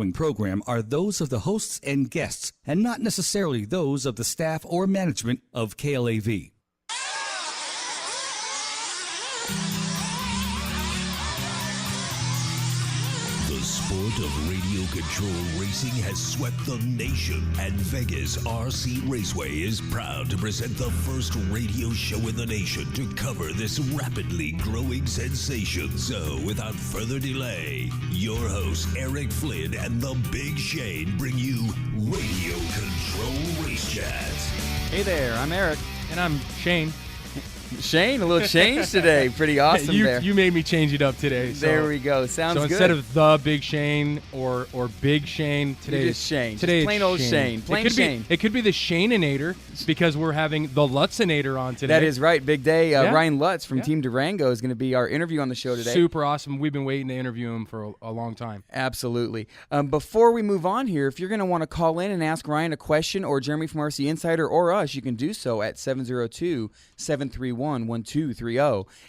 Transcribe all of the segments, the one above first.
following program are those of the hosts and guests and not necessarily those of the staff or management of KLAV. The sport of radio control racing has swept the nation, and Vegas RC Raceway is proud to present the first radio show in the nation to cover this rapidly growing sensation. So, without further delay, your hosts Eric Flynn and the Big Shane bring you Radio Control Race Chat. Hey there, I'm Eric. And I'm Shane. Shane, a little change today. Pretty awesome there. You made me change it up today. So, there we go. Sounds good. So instead of the Big Shane or Big Shane, today is Shane. Today just plain old Shane. Plain Shane. It could be the Shaneinator because we're having the Lutzinator on today. That is right. Big day. Ryan Lutz from Team Durango is going to be our interview on the show today. Super awesome. We've been waiting to interview him for a long time. Absolutely. Before we move on here, if you're going to want to call in and ask Ryan a question or Jeremy from RC Insider or us, you can do so at 702-731-1230.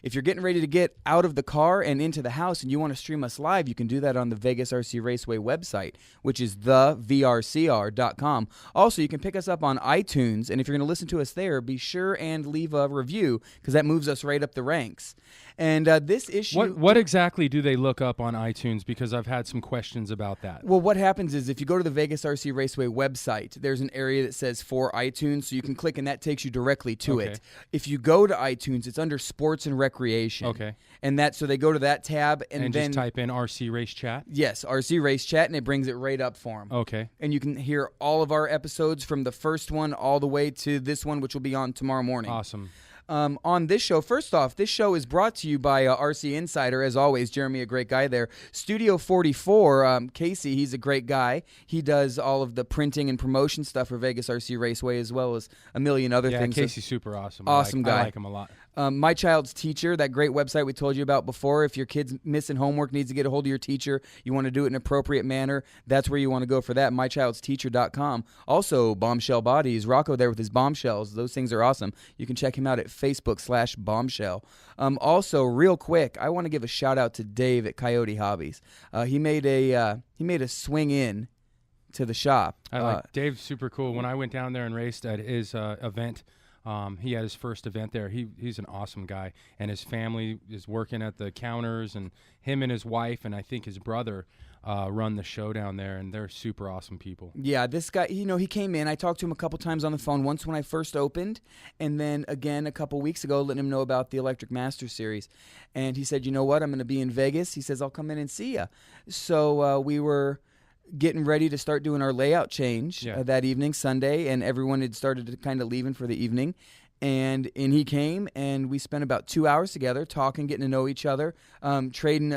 If you're getting ready to get out of the car and into the house and you want to stream us live, you can do that on the Vegas RC Raceway website, which is the VRCR.com. Also, you can pick us up on iTunes, and if you're going to listen to us there, be sure and leave a review because that moves us right up the ranks. And this issue... What exactly do they look up on iTunes? Because I've had some questions about that. Well, what happens is if you go to the Vegas RC Raceway website, there's an area that says for iTunes, so you can click and that takes you directly to it. If you go to iTunes, it's under sports and recreation. Okay. And so they go to that tab and then... just type in RC Race Chat? Yes, RC Race Chat, and it brings it right up for them. Okay. And you can hear all of our episodes from the first one all the way to this one, which will be on tomorrow morning. Awesome. On this show, first off, this show is brought to you by RC Insider, as always. Jeremy, a great guy there. Studio 44, Casey, he's a great guy. He does all of the printing and promotion stuff for Vegas RC Raceway, as well as a million other things. Yeah, Casey's super awesome. Awesome guy. I like him a lot. My Child's Teacher, that great website we told you about before. If your kid's missing homework, needs to get a hold of your teacher, you want to do it in an appropriate manner, that's where you want to go for that, mychildsteacher.com. Also, Bombshell Bodies, Rocco there with his bombshells. Those things are awesome. You can check him out at Facebook.com/bombshell. Also, real quick, I want to give a shout out to Dave at Coyote Hobbies. He made a swing in to the shop. I like Dave's super cool. When I went down there and raced at his event, he had his first event there. He's an awesome guy, and his family is working at the counters, and him and his wife and I think his brother run the show down there, and they're super awesome people. Yeah, this guy, he came in. I talked to him a couple times on the phone, once when I first opened, and then again a couple weeks ago letting him know about the Electric Master Series. And he said, you know what, I'm going to be in Vegas. He says, I'll come in and see you. So we were getting ready to start doing our layout change that evening, Sunday, and everyone had started to kind of leaving for the evening. And he came, and we spent about 2 hours together talking, getting to know each other, trading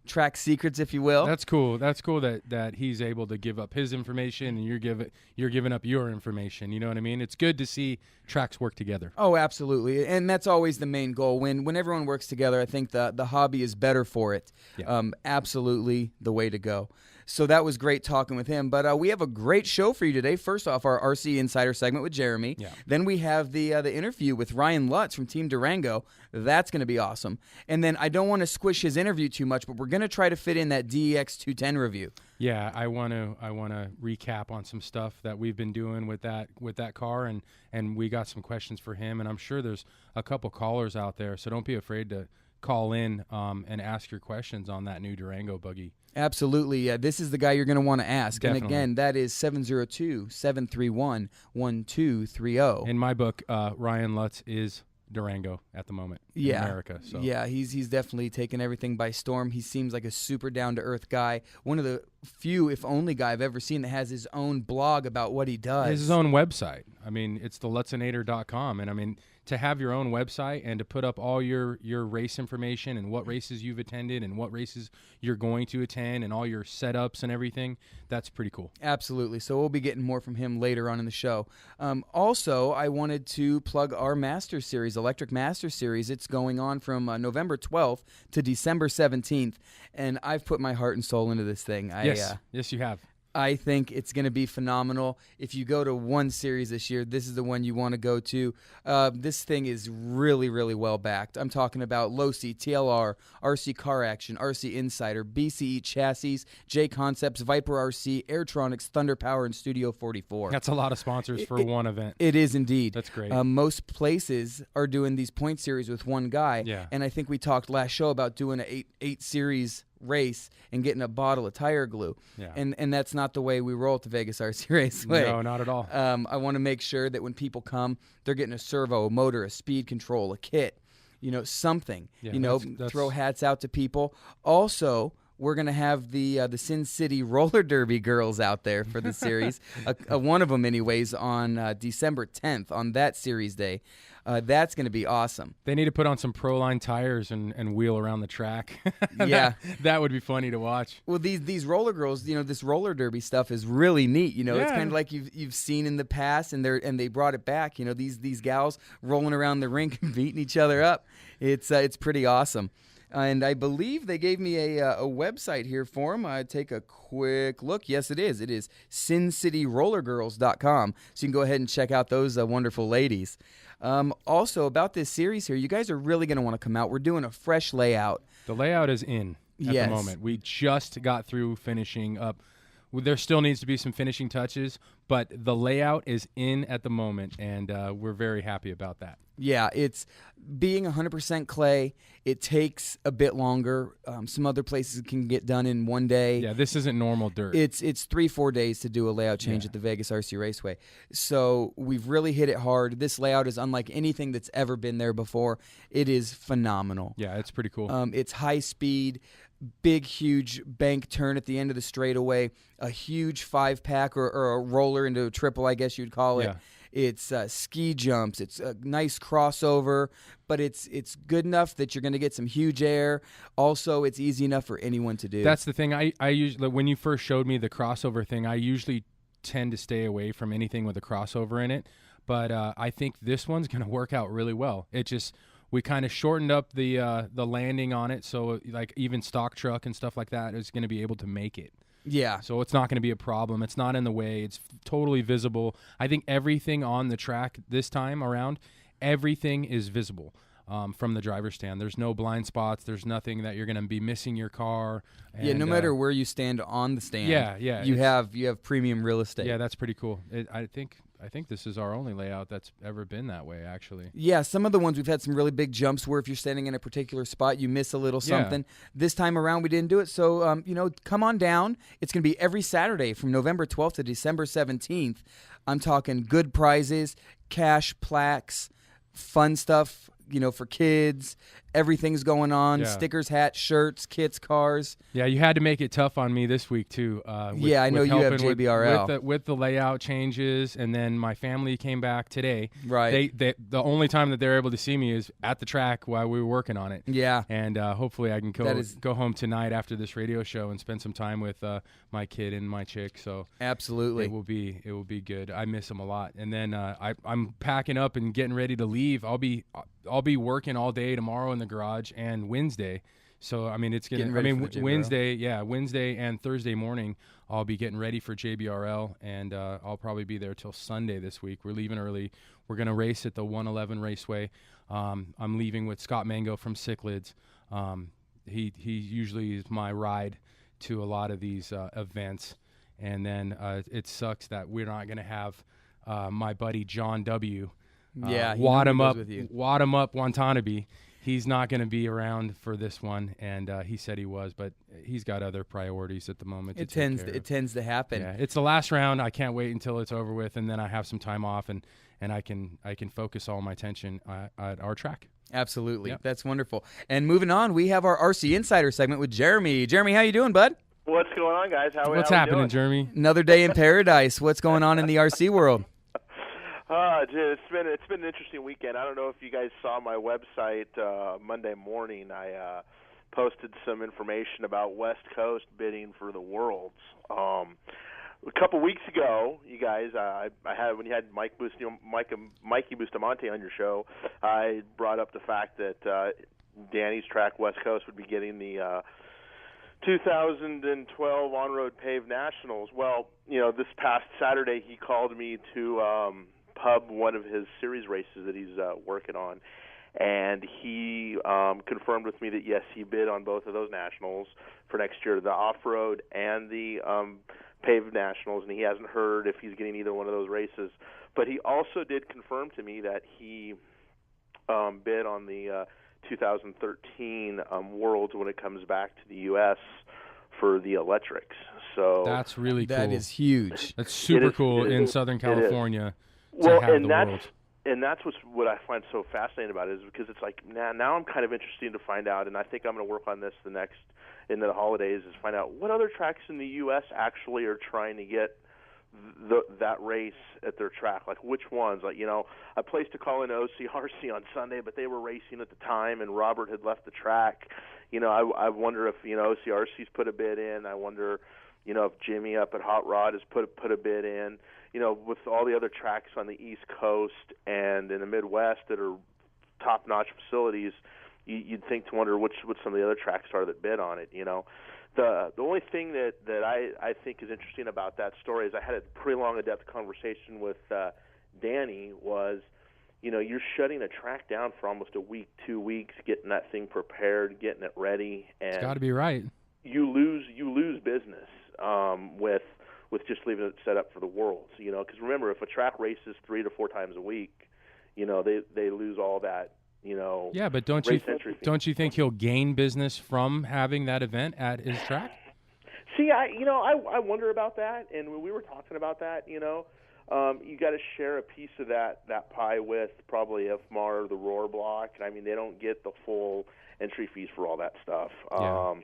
track secrets, if you will. That's cool. That's cool that he's able to give up his information, and you're giving up your information. You know what I mean? It's good to see tracks work together. Oh, absolutely. And that's always the main goal. When everyone works together, I think the hobby is better for it. Yeah. Absolutely the way to go. So that was great talking with him. But we have a great show for you today. First off, our RC Insider segment with Jeremy. Yeah. Then we have the interview with Ryan Lutz from Team Durango. That's going to be awesome. And then I don't want to squish his interview too much, but we're going to try to fit in that DEX 210 review. Yeah, I want to recap on some stuff that we've been doing with that car, and we got some questions for him, and I'm sure there's a couple callers out there, so don't be afraid to call in and ask your questions on that new Durango buggy. Absolutely. This is the guy you're going to want to ask. Definitely. And again, that is 702-731-1230. In my book, Ryan Lutz is Durango at the moment in America. So. Yeah, he's definitely taken everything by storm. He seems like a super down-to-earth guy. One of the few, if only, guy I've ever seen that has his own blog about what he does. His own website. I mean, it's the Lutzinator.com. And I mean, to have your own website and to put up all your race information and what races you've attended and what races you're going to attend and all your setups and everything, that's pretty cool. Absolutely. So we'll be getting more from him later on in the show. Also, I wanted to plug our Master Series, Electric Master Series. It's going on from November 12th to December 17th, and I've put my heart and soul into this thing. Yes, you have. I think it's going to be phenomenal. If you go to one series this year, this is the one you want to go to. This thing is really, really well backed. I'm talking about Losi, TLR, RC Car Action, RC Insider, BCE Chassis, J Concepts, Viper RC, Airtronics, Thunder Power, and Studio 44. That's a lot of sponsors for one event. It is indeed. That's great. Most places are doing these point series with one guy. Yeah. And I think we talked last show about doing an eight series race and getting a bottle of tire glue. Yeah. And that's not the way we roll at the Vegas RC Raceway. No, not at all. I want to make sure that when people come, they're getting a servo, a motor, a speed control, a kit, something. Yeah, throw hats out to people. Also, we're going to have the Sin City Roller Derby girls out there for the series. One of them, anyways, on December 10th, on that series day. That's going to be awesome. They need to put on some Proline tires and wheel around the track. Yeah. that would be funny to watch. Well, these roller girls, this roller derby stuff is really neat. It's Yeah. kind of like you've seen in the past, and they brought it back. These gals rolling around the rink and beating each other up. It's pretty awesome. And I believe they gave me a website here for them. Take a quick look. Yes, it is. It is sincityrollergirls.com. So you can go ahead and check out those wonderful ladies. Also, about this series here, you guys are really going to want to come out. We're doing a fresh layout. The layout is in at Yes. the moment. We just got through finishing up. There still needs to be some finishing touches, but the layout is in at the moment, and we're very happy about that. Yeah, it's being 100% clay. It takes a bit longer. Some other places can get done in one day. Yeah, this isn't normal dirt. It's 3-4 days to do a layout change at the Vegas RC Raceway. So we've really hit it hard. This layout is unlike anything that's ever been there before. It is phenomenal. Yeah, it's pretty cool. It's high speed, big, huge bank turn at the end of the straightaway, a huge 5-pack or a roller into a triple, I guess you'd call it. Yeah. It's ski jumps. It's a nice crossover, but it's good enough that you're going to get some huge air. Also, it's easy enough for anyone to do. That's the thing. I usually, when you first showed me the crossover thing, I usually tend to stay away from anything with a crossover in it. But I think this one's going to work out really well. It just, we kind of shortened up the landing on it, so like even stock truck and stuff like that is going to be able to make it. Yeah. So it's not going to be a problem. It's not in the way. It's totally visible. I think everything on the track this time around, everything is visible from the driver's stand. There's no blind spots. There's nothing that you're going to be missing your car. And, Yeah, no matter where you stand on the stand. Yeah. You have premium real estate. Yeah, that's pretty cool. I think this is our only layout that's ever been that way, actually. Yeah, some of the ones we've had some really big jumps where if you're standing in a particular spot, you miss a little Yeah. something. This time around, we didn't do it. So, come on down. It's going to be every Saturday from November 12th to December 17th. I'm talking good prizes, cash, plaques, fun stuff, for kids. Everything's going on. Yeah. Stickers, hats, shirts, kits, cars. Yeah, you had to make it tough on me this week too. Yeah, I know you have helping JBRL. with the layout changes, and then my family came back today. Right. They the only time that they're able to see me is at the track while we were working on it. Yeah. And hopefully I can go home tonight after this radio show and spend some time with my kid and my chick. So Absolutely. it will be good. I miss them a lot. And then I'm packing up and getting ready to leave. I'll be working all day tomorrow in the garage and Wednesday. So it's Getting ready for the JBRL. Wednesday and Thursday morning I'll be getting ready for JBRL, and I'll probably be there till Sunday this week. We're leaving early. We're gonna race at the 111 Raceway. I'm leaving with Scott Mango from Cichlids. He usually is my ride to a lot of these events, and then it sucks that we're not gonna have my buddy John W. Yeah, he Wad him goes up, with you. Watanabe. He's not going to be around for this one, and he said he was, but he's got other priorities at the moment. It tends to happen. Yeah, it's the last round. I can't wait until it's over with, and then I have some time off, and I can focus all my attention at our track. Absolutely. Yep. That's wonderful. And moving on, we have our RC Insider segment with Jeremy. Jeremy, how you doing, bud? What's going on, guys? What's how we happening, doing? Jeremy? Another day in paradise. What's going on in the RC world? Dude, it's been an interesting weekend. I don't know if you guys saw my website Monday morning. I posted some information about West Coast bidding for the Worlds. A couple weeks ago, you guys, I had when you had Mikey Bustamante on your show, I brought up the fact that Danny's track West Coast would be getting the 2012 on-road paved nationals. Well, this past Saturday he called me to pub one of his series races that he's working on, and he confirmed with me that yes, he bid on both of those nationals for next year, the off-road and the paved nationals, and he hasn't heard if he's getting either one of those races. But he also did confirm to me that he bid on the 2013 Worlds when it comes back to the U.S. for the electrics. So that's really cool. That is huge. That's super cool in Southern California to have the Worlds. And that's what I find so fascinating about it, is because it's like now I'm kind of interested to find out, and I think I'm going to work on this in the holidays, is find out what other tracks in the U.S. actually are trying to get that race at their track. Like which ones? Like, I placed a call in OCRC on Sunday, but they were racing at the time, and Robert had left the track. I wonder if OCRC's put a bid in. I wonder, if Jimmy up at Hot Rod has put a bid in. With all the other tracks on the East Coast and in the Midwest that are top-notch facilities, you'd think to wonder what some of the other tracks are that bid on it. The only thing that I think is interesting about that story is I had a pretty long, in-depth conversation with Danny. Was you're shutting a track down for almost a week, 2 weeks, getting that thing prepared, getting it ready, and it's got to be right. You lose business with just leaving it set up for the Worlds, because remember, if a track races 3 to 4 times a week, they lose all that, Yeah, but don't you think he'll gain business from having that event at his track? See, I wonder about that, and we were talking about that. You got to share a piece of that pie with probably FMAR or the Roar Block. I mean, they don't get the full entry fees for all that stuff. Yeah.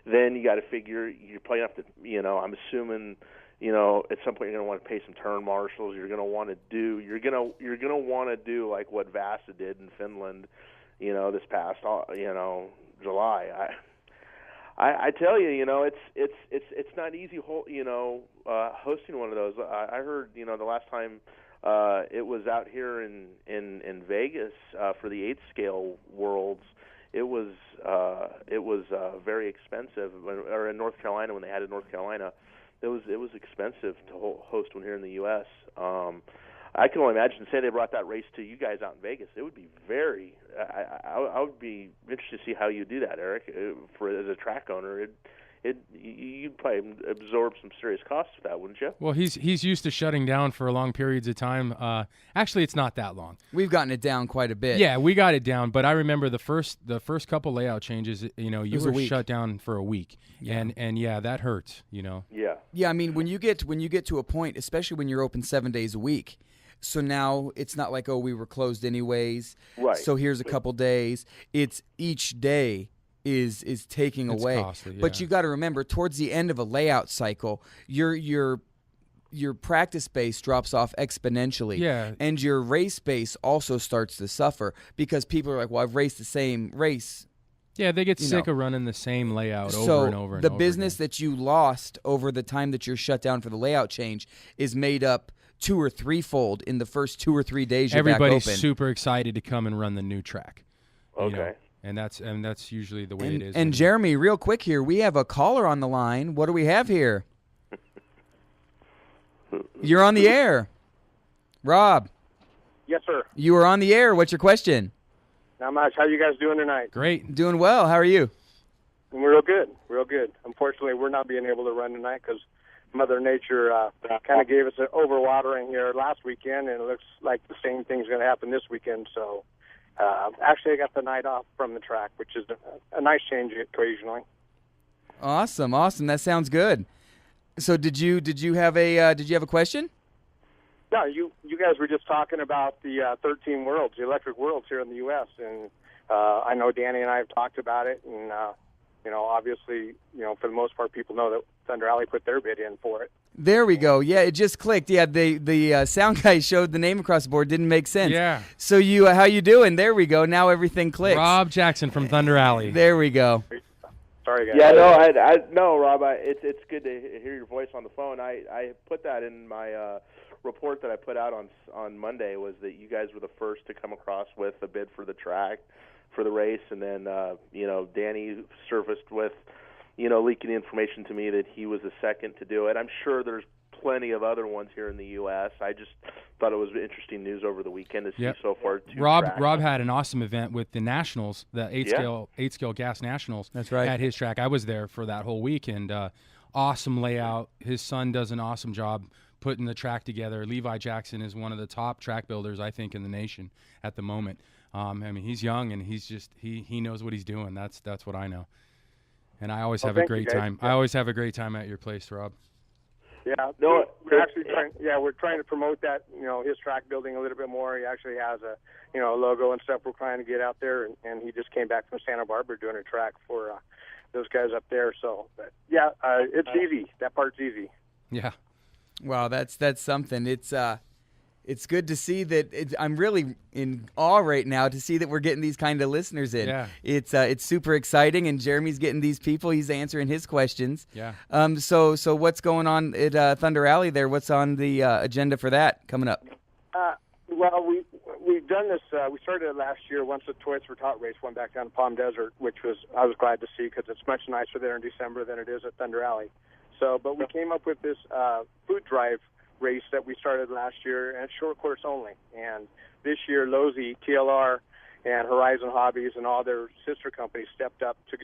Then you got to figure you're probably have to. I'm assuming. At some point you're going to want to pay some turn marshals. You're going to want to do like what Vasa did in Finland, this past July. I tell you, it's not easy, hosting one of those. I heard, the last time it was out here in Vegas for the 8 scale Worlds, it was very expensive. Or in North Carolina, when they had it in North Carolina, it was expensive to host one here in the U.S. I can only imagine. Say they brought that race to you guys out in Vegas, it would be very. I would be interested to see how you do that, Eric. As a track owner, you'd probably absorb some serious costs for that, wouldn't you? Well, he's used to shutting down for long periods of time. Actually, it's not that long. We've gotten it down quite a bit. Yeah, we got it down, but I remember the first couple layout changes. You were shut down for a week, yeah. and yeah, that hurts. Yeah. Yeah, I mean, when you get to a point, especially when you're open 7 days a week. So now it's not like, we were closed anyways. Right. So here's a couple days. It's each day is taking it's away. Costly, yeah. But you got to remember, towards the end of a layout cycle, your practice base drops off exponentially. Yeah. And your race base also starts to suffer because people are like, well, I've raced the same race. Yeah, they get sick of running the same layout over and over and the over business again. that you lost over the time that you're shut down for the layout change is made up 2 or 3-fold in the first 2 or 3 days you're Everybody's back open. super excited to come and run the new track. Okay. And that's usually the way it is. And Jeremy, real quick here, we have a caller on the line. What do we have here? You're on the air. Rob. Yes, sir. You are on the air. What's your question? Not much. How you guys doing tonight? Great. Doing well. How are you? Real good. Real good. Unfortunately, we're not being able to run tonight because Mother Nature kind of gave us an overwatering here last weekend, and it looks like the same thing's going to happen this weekend. So actually, I got the night off from the track, which is a nice change occasionally. Awesome. That sounds good. So did you have a question? No, you guys were just talking about the 13 Worlds, the electric Worlds here in the U.S., and I know Danny and I have talked about it, and obviously, for the most part, people know that Thunder Alley put their bid in for it. There we go. Yeah, it just clicked. Yeah, the sound guy showed the name across the board. Didn't make sense. Yeah. So how you doing? There we go. Now everything clicks. Rob Jackson from Thunder Alley. There we go. Sorry, guys. Yeah, no, Rob. It's good to hear your voice on the phone. I put that in my report that I put out on Monday, was that you guys were the first to come across with a bid for the track for the race, and then Danny surfaced with leaking information to me that he was the second to do it. I'm sure there's plenty of other ones here in the U.S. I just thought it was interesting news over the weekend to see so far. Rob had an awesome event with the Nationals, the eight scale gas Nationals. That's right. At his track. I was there for that whole week, and awesome layout. His son does an awesome job putting the track together. Levi Jackson is one of the top track builders, I think, in the nation at the moment. I mean, he's young, and he knows what he's doing. That's what I know. And I always have a great time. I always have a great time at your place, Rob. Yeah, no, we're actually trying to promote that, his track building a little bit more. He actually has a, logo and stuff we're trying to get out there, and he just came back from Santa Barbara doing a track for those guys up there. So, but, it's easy. That part's easy. Yeah. Wow, that's something. It's good to see that. I'm really in awe right now to see that we're getting these kind of listeners in. Yeah. It's super exciting, and Jeremy's getting these people. He's answering his questions. Yeah. So what's going on at Thunder Alley there? What's on the agenda for that coming up? Well, we've done this. We started it last year once the Toys for Tot race went back down to Palm Desert, which I was glad to see because it's much nicer there in December than it is at Thunder Alley. So, but we came up with this food drive race that we started last year, and it's short course only. And this year, Lozy, TLR, and Horizon Hobbies and all their sister companies stepped up to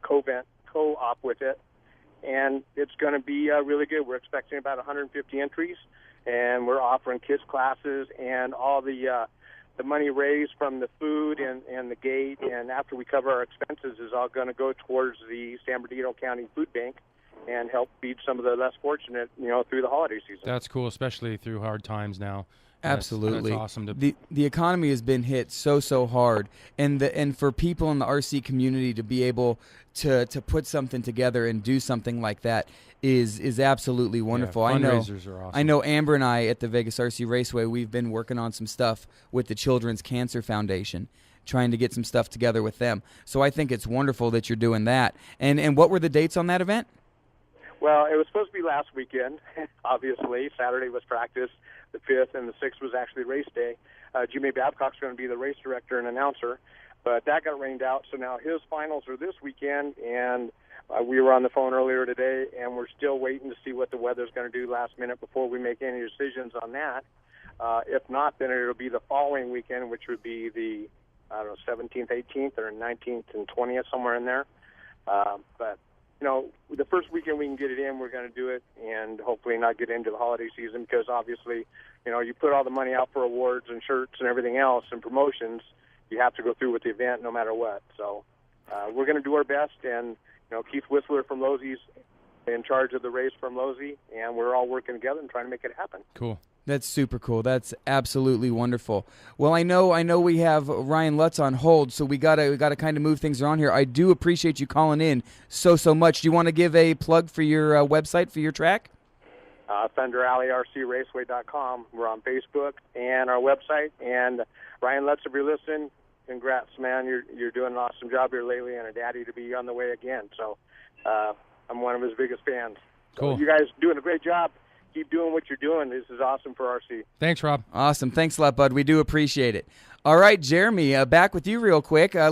co-op with it, and it's going to be really good. We're expecting about 150 entries, and we're offering kids classes, and all the money raised from the food and the gate, and after we cover our expenses, is all going to go towards the San Bernardino County Food Bank and help feed some of the less fortunate, through the holiday season. That's cool, especially through hard times now. Absolutely. That's awesome. The economy has been hit so hard, and for people in the RC community to be able to put something together and do something like that is absolutely wonderful. Yeah, fundraisers are awesome. I know Amber and I at the Vegas RC Raceway, we've been working on some stuff with the Children's Cancer Foundation, trying to get some stuff together with them. So I think it's wonderful that you're doing that. And what were the dates on that event? Well, it was supposed to be last weekend, obviously. Saturday was practice. The 5th and the 6th was actually race day. Jimmy Babcock's going to be the race director and announcer, but that got rained out. So now his finals are this weekend, and we were on the phone earlier today, and we're still waiting to see what the weather's going to do last minute before we make any decisions on that. If not, then it'll be the following weekend, which would be the, 17th, 18th, or 19th and 20th, somewhere in there. But the first weekend we can get it in, we're going to do it, and hopefully not get into the holiday season because obviously, you put all the money out for awards and shirts and everything else and promotions, you have to go through with the event no matter what. So we're going to do our best, and Keith Whistler from Lozy's in charge of the race from Lozy, and we're all working together and trying to make it happen. Cool. That's super cool. That's absolutely wonderful. Well, I know we have Ryan Lutz on hold, so we gotta kind of move things around here. I do appreciate you calling in so much. Do you want to give a plug for your website for your track? ThunderAlleyRCRaceway.com. We're on Facebook and our website. And Ryan Lutz, if you're listening, congrats, man. You're doing an awesome job here lately, and a daddy to be on the way again. So I'm one of his biggest fans. Cool. So you guys doing a great job. Keep doing what you're doing. This is awesome for RC. Thanks, Rob. Awesome. Thanks a lot, bud. We do appreciate it. All right, Jeremy, back with you real quick. If you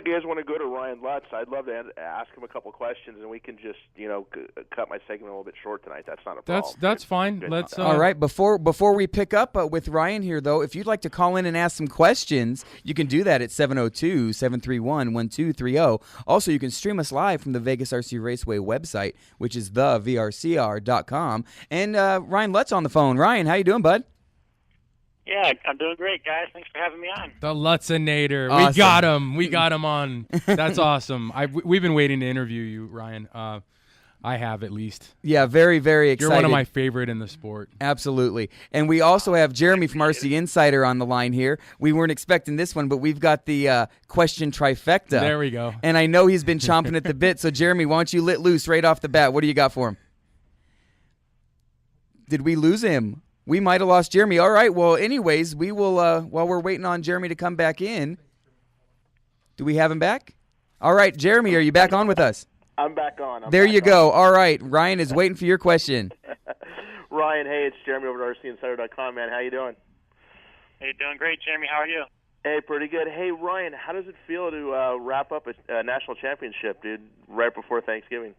guys want to go to Ryan Lutz, I'd love to ask him a couple questions, and we can just cut my segment a little bit short tonight. That's not a problem. That's fine. Let's. All right. Before we pick up with Ryan here, though, if you'd like to call in and ask some questions, you can do that at 702-731-1230. Also, you can stream us live from the Vegas RC Raceway website, which is the VRCR.com. And Ryan Lutz on the phone. Ryan, how you doing, bud? Yeah, I'm doing great, guys. Thanks for having me on. The Lutzinator. Awesome. We got him on. That's awesome. We've been waiting to interview you, Ryan. I have, at least. Yeah, very, very excited. You're one of my favorite in the sport. Absolutely. And we also have Jeremy from RC Insider on the line here. We weren't expecting this one, but we've got the question trifecta. There we go. And I know he's been chomping at the bit. So, Jeremy, why don't you let loose right off the bat? What do you got for him? Did we lose him? We might have lost Jeremy. All right. Well, anyways, we will, while we're waiting on Jeremy to come back in, do we have him back? All right, Jeremy, are you back on with us? I'm back on. There you go. All right. Ryan is waiting for your question. Ryan, hey, it's Jeremy over at RCInsider.com, man. How you doing? Hey, doing great, Jeremy. How are you? Hey, pretty good. Hey, Ryan, how does it feel to wrap up a national championship, dude, right before Thanksgiving?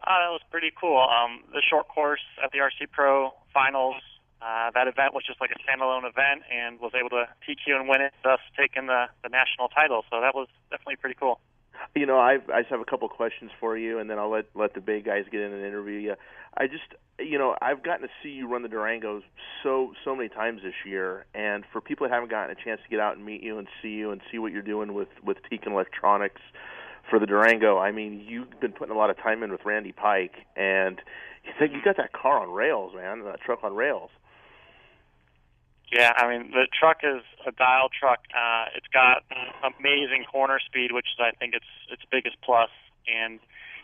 That was pretty cool. The short course at the RC Pro Finals, that event was just like a standalone event and was able to TQ and win it, thus taking the national title. So that was definitely pretty cool. You know, I just have a couple questions for you, and then I'll let the big guys get in and interview you. I've gotten to see you run the Durangos so many times this year, and for people that haven't gotten a chance to get out and meet you and see what you're doing with Teak and Electronics for the Durango, I mean, you've been putting a lot of time in with Randy Pike, and you got that car on rails, man, that truck on rails. Yeah, I mean, the truck is a dial truck. It's got amazing corner speed, which is, I think, its biggest plus. And,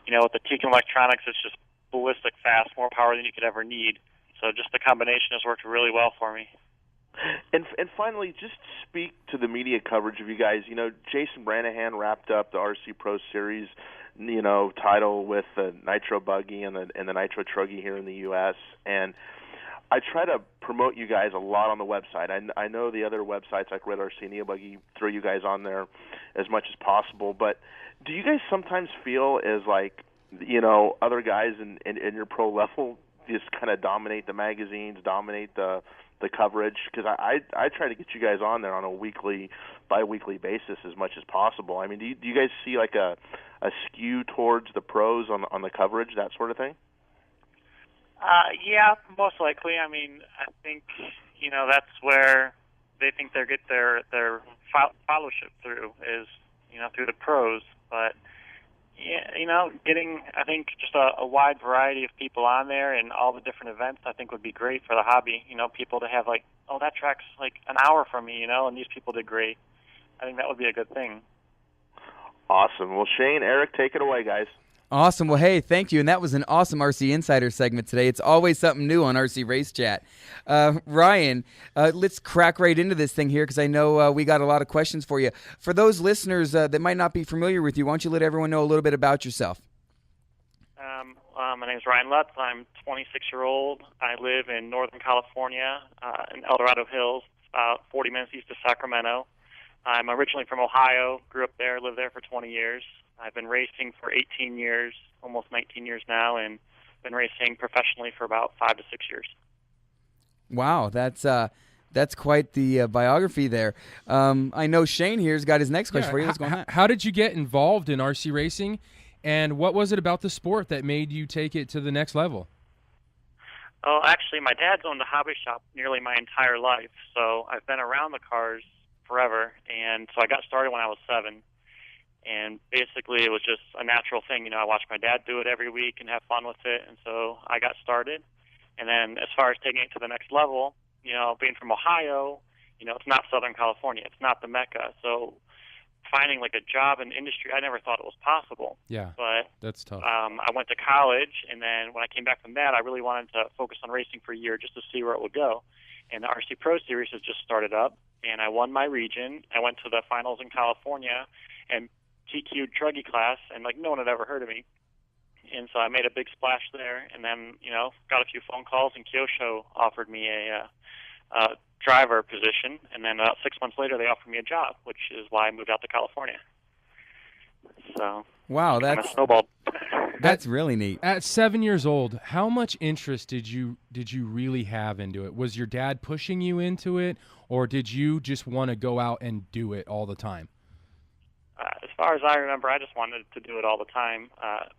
you know, with the Teak Electronics, it's just ballistic fast, more power than you could ever need. So just the combination has worked really well for me. And finally, just speak to the media coverage of you guys. You know, Jason Branahan wrapped up the RC Pro Series, you know, title with the Nitro Buggy and the Nitro Truggy here in the U.S., and I try to promote you guys a lot on the website. I know the other websites like Red RC and Neo Buggy throw you guys on there as much as possible, but do you guys sometimes feel as like, you know, other guys in your pro level just kind of dominate the magazines, dominate the coverage? Because I try to get you guys on there on a weekly, bi-weekly basis as much as possible. I mean, do you guys see like a skew towards the pros on the coverage, that sort of thing? Yeah, most likely. I mean, I think, you know, that's where they think they get their fellowship through is, you know, through the pros. But, yeah, you know, getting, I think, just a wide variety of people on there and all the different events, I think would be great for the hobby. You know, people to have like, oh, that track's like an hour from me, you know, and these people did great. I think that would be a good thing. Awesome. Well, Shane, Eric, take it away, guys. Awesome. Well, hey, thank you. And that was an awesome RC Insider segment today. It's always something new on RC Race Chat. Ryan, let's crack right into this thing here because I know we got a lot of questions for you. For those listeners that might not be familiar with you, why don't you let everyone know a little bit about yourself? My name is Ryan Lutz. I'm 26-year-old. I live in Northern California in El Dorado Hills, about 40 minutes east of Sacramento. I'm originally from Ohio, grew up there, lived there for 20 years. I've been racing for 18 years, almost 19 years now, and been racing professionally for about 5 to 6 years. Wow, that's quite the biography there. I know Shane here's got his next question for you. What's going on? How did you get involved in RC racing, and what was it about the sport that made you take it to the next level? Oh, actually, my dad's owned a hobby shop nearly my entire life, so I've been around the cars forever, and so I got started when I was 7. And basically, it was just a natural thing. You know, I watched my dad do it every week and have fun with it, and so I got started. And then as far as taking it to the next level, you know, being from Ohio, you know, it's not Southern California. It's not the Mecca. So finding, like, a job in industry, I never thought it was possible. Yeah, but that's tough. I went to college, and then when I came back from that, I really wanted to focus on racing for a year just to see where it would go. And the RC Pro Series has just started up, and I won my region. I went to the finals in California, and TQ'd Truggy class, and like no one had ever heard of me, and so I made a big splash there. And then, you know, got a few phone calls, and Kyosho offered me a driver position, and then about 6 months later, they offered me a job, which is why I moved out to California. So wow, that's snowballed. That's really neat. At 7 years old, how much interest did you really have into it? Was your dad pushing you into it, or did you just want to go out and do it all the time? As far as I remember, I just wanted to do it all the time.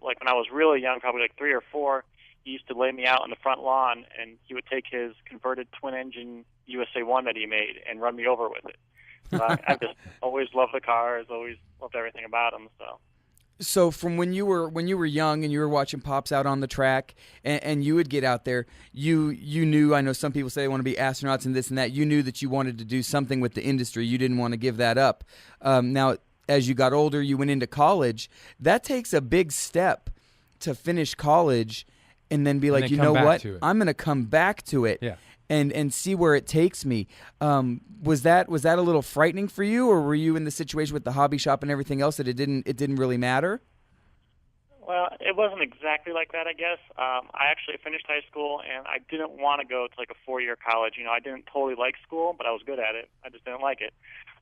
Like when I was really young, probably like 3 or 4, he used to lay me out on the front lawn, and he would take his converted twin-engine USA 1 that he made and run me over with it. So I just always loved the cars, always loved everything about them. So from when you were young and you were watching Pops out on the track and you would get out there, you knew, I know some people say they want to be astronauts and this and that, you knew that you wanted to do something with the industry. You didn't want to give that up. Now, as you got older, you went into college. That takes a big step to finish college and then be like, you know what, I'm going to come back to it and see where it takes me. Was that a little frightening for you, or were you in the situation with the hobby shop and everything else that it didn't really matter? Well, it wasn't exactly like that, I guess. I actually finished high school, and I didn't want to go to like a 4-year college. You know, I didn't totally like school, but I was good at it. I just didn't like it.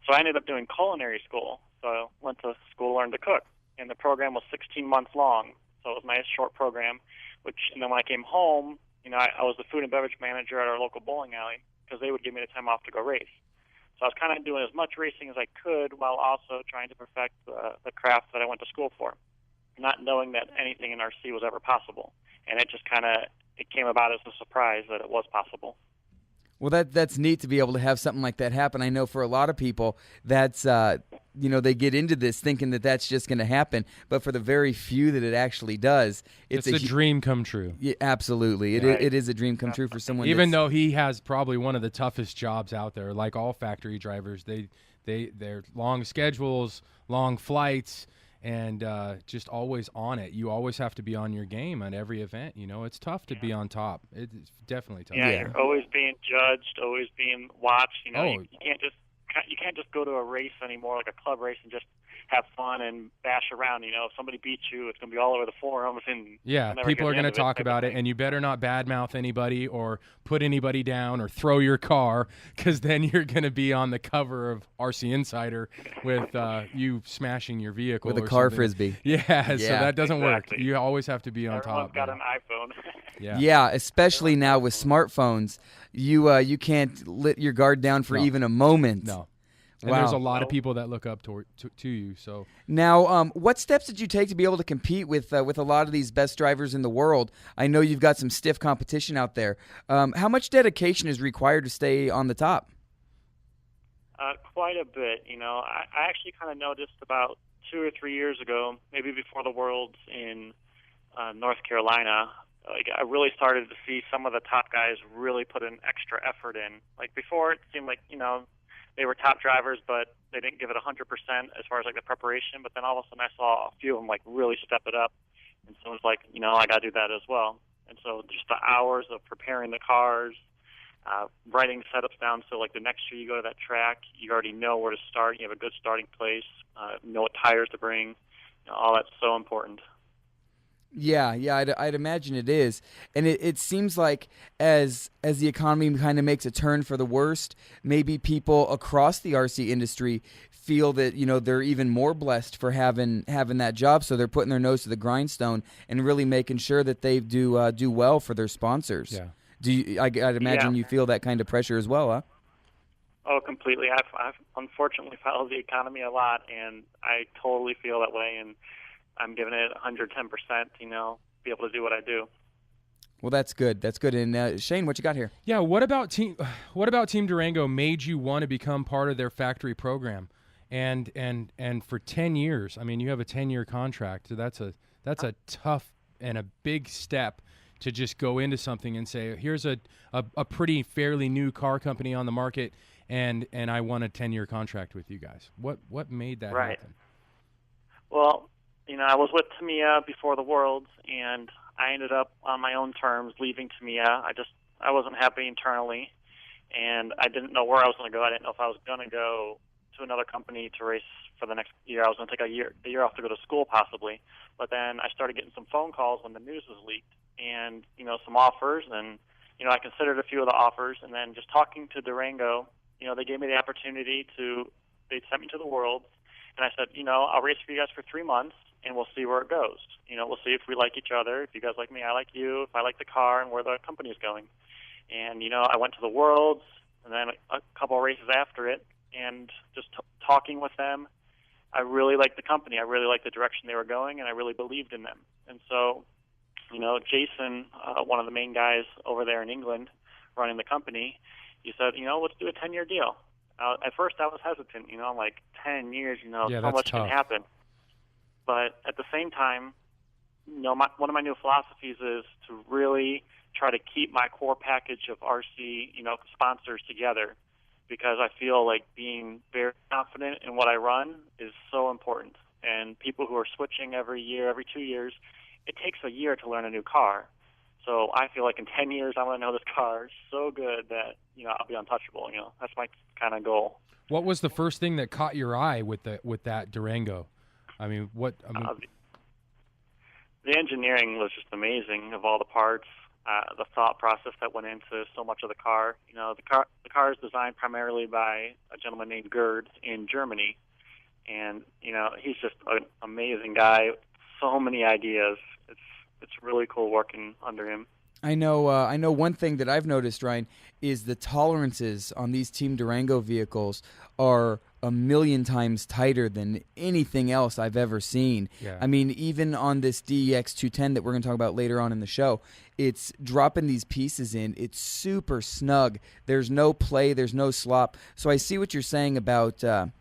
So I ended up doing culinary school. So I went to school to learn to cook, and the program was 16 months long. So it was a nice short program. And then when I came home, you know, I was the food and beverage manager at our local bowling alley because they would give me the time off to go race. So I was kind of doing as much racing as I could while also trying to perfect the craft that I went to school for, not knowing that anything in RC was ever possible. And it just it came about as a surprise that it was possible. Well, that's neat to be able to have something like that happen. I know for a lot of people, that's they get into this thinking that that's just going to happen, but for the very few that it actually does, it's a dream come true. Yeah, absolutely, it is a dream come true for someone. Even though he has probably one of the toughest jobs out there, like all factory drivers, they're long schedules, long flights. And just always on it. You always have to be on your game at every event. You know, it's tough to be on top. It's definitely tough. Yeah, you're always being judged, always being watched. You know, you can't just go to a race anymore, like a club race, and just have fun and bash around. You know, if somebody beats you, it's going to be all over the forums. And people are going to talk about it, and you better not badmouth anybody or put anybody down or throw your car, because then you're going to be on the cover of RC Insider with you smashing your vehicle with a or car something. Frisbee. Yeah, so that doesn't work. Exactly. You always have to be on Everyone's top. got an iPhone. Yeah, especially now with smartphones, you can't let your guard down for even a moment. No. And there's a lot of people that look up to you. So now, what steps did you take to be able to compete with a lot of these best drivers in the world? I know you've got some stiff competition out there. How much dedication is required to stay on the top? Quite a bit. You know, I actually kind of noticed about 2 or 3 years ago, maybe before the Worlds in North Carolina. Like, I really started to see some of the top guys really put an extra effort in. Like before, it seemed like, you know, they were top drivers, but they didn't give it 100% as far as like the preparation. But then all of a sudden I saw a few of them like really step it up. And so it's like, you know, I got to do that as well. And so just the hours of preparing the cars, writing setups down. So like the next year you go to that track, you already know where to start. You have a good starting place, know what tires to bring. You know, all that's so important. Yeah, I'd imagine it is, and it seems like as the economy kind of makes a turn for the worst, maybe people across the RC industry feel that, you know, they're even more blessed for having that job, so they're putting their nose to the grindstone and really making sure that they do well for their sponsors. Yeah. I'd imagine you feel that kind of pressure as well, huh? Oh, completely. I've unfortunately followed the economy a lot, and I totally feel that way, and I'm giving it 110%, you know, be able to do what I do. Well, that's good. That's good. And Shane, what you got here? Yeah, what about Team Durango made you want to become part of their factory program? And for 10 years, I mean, you have a 10-year contract. So that's a tough and a big step to just go into something and say, here's a pretty fairly new car company on the market, and I want a 10-year contract with you guys. What made that happen? Well, you know, I was with Tamiya before the Worlds, and I ended up on my own terms leaving Tamiya. I wasn't happy internally, and I didn't know where I was going to go. I didn't know if I was going to go to another company to race for the next year. I was going to take a year off to go to school possibly. But then I started getting some phone calls when the news was leaked, and, you know, some offers, and, you know, I considered a few of the offers, and then just talking to Durango, you know, they gave me the opportunity they sent me to the Worlds, and I said, you know, I'll race for you guys for 3 months, and we'll see where it goes. You know, we'll see if we like each other. If you guys like me, I like you. If I like the car and where the company is going. And, you know, I went to the Worlds and then a couple of races after it, and just talking with them, I really liked the company. I really liked the direction they were going, and I really believed in them. And so, you know, Jason, one of the main guys over there in England running the company, he said, you know, let's do a 10-year deal. At first I was hesitant, you know, I'm like, 10 years, you know, so much can happen. But at the same time, you know, one of my new philosophies is to really try to keep my core package of RC, you know, sponsors together, because I feel like being very confident in what I run is so important. And people who are switching every year, every 2 years, it takes a year to learn a new car. So I feel like in 10 years, I want to know this car so good that, you know, I'll be untouchable. You know, that's my kind of goal. What was the first thing that caught your eye with that Durango? I mean, the engineering was just amazing of all the parts, the thought process that went into so much of the car. You know, the car is designed primarily by a gentleman named Gerd in Germany, and you know, he's just an amazing guy. So many ideas. It's really cool working under him. I know one thing that I've noticed, Ryan, is the tolerances on these Team Durango vehicles are a million times tighter than anything else I've ever seen. Yeah. I mean, even on this DEX 210 that we're going to talk about later on in the show, it's dropping these pieces in. It's super snug. There's no play. There's no slop. So I see what you're saying about the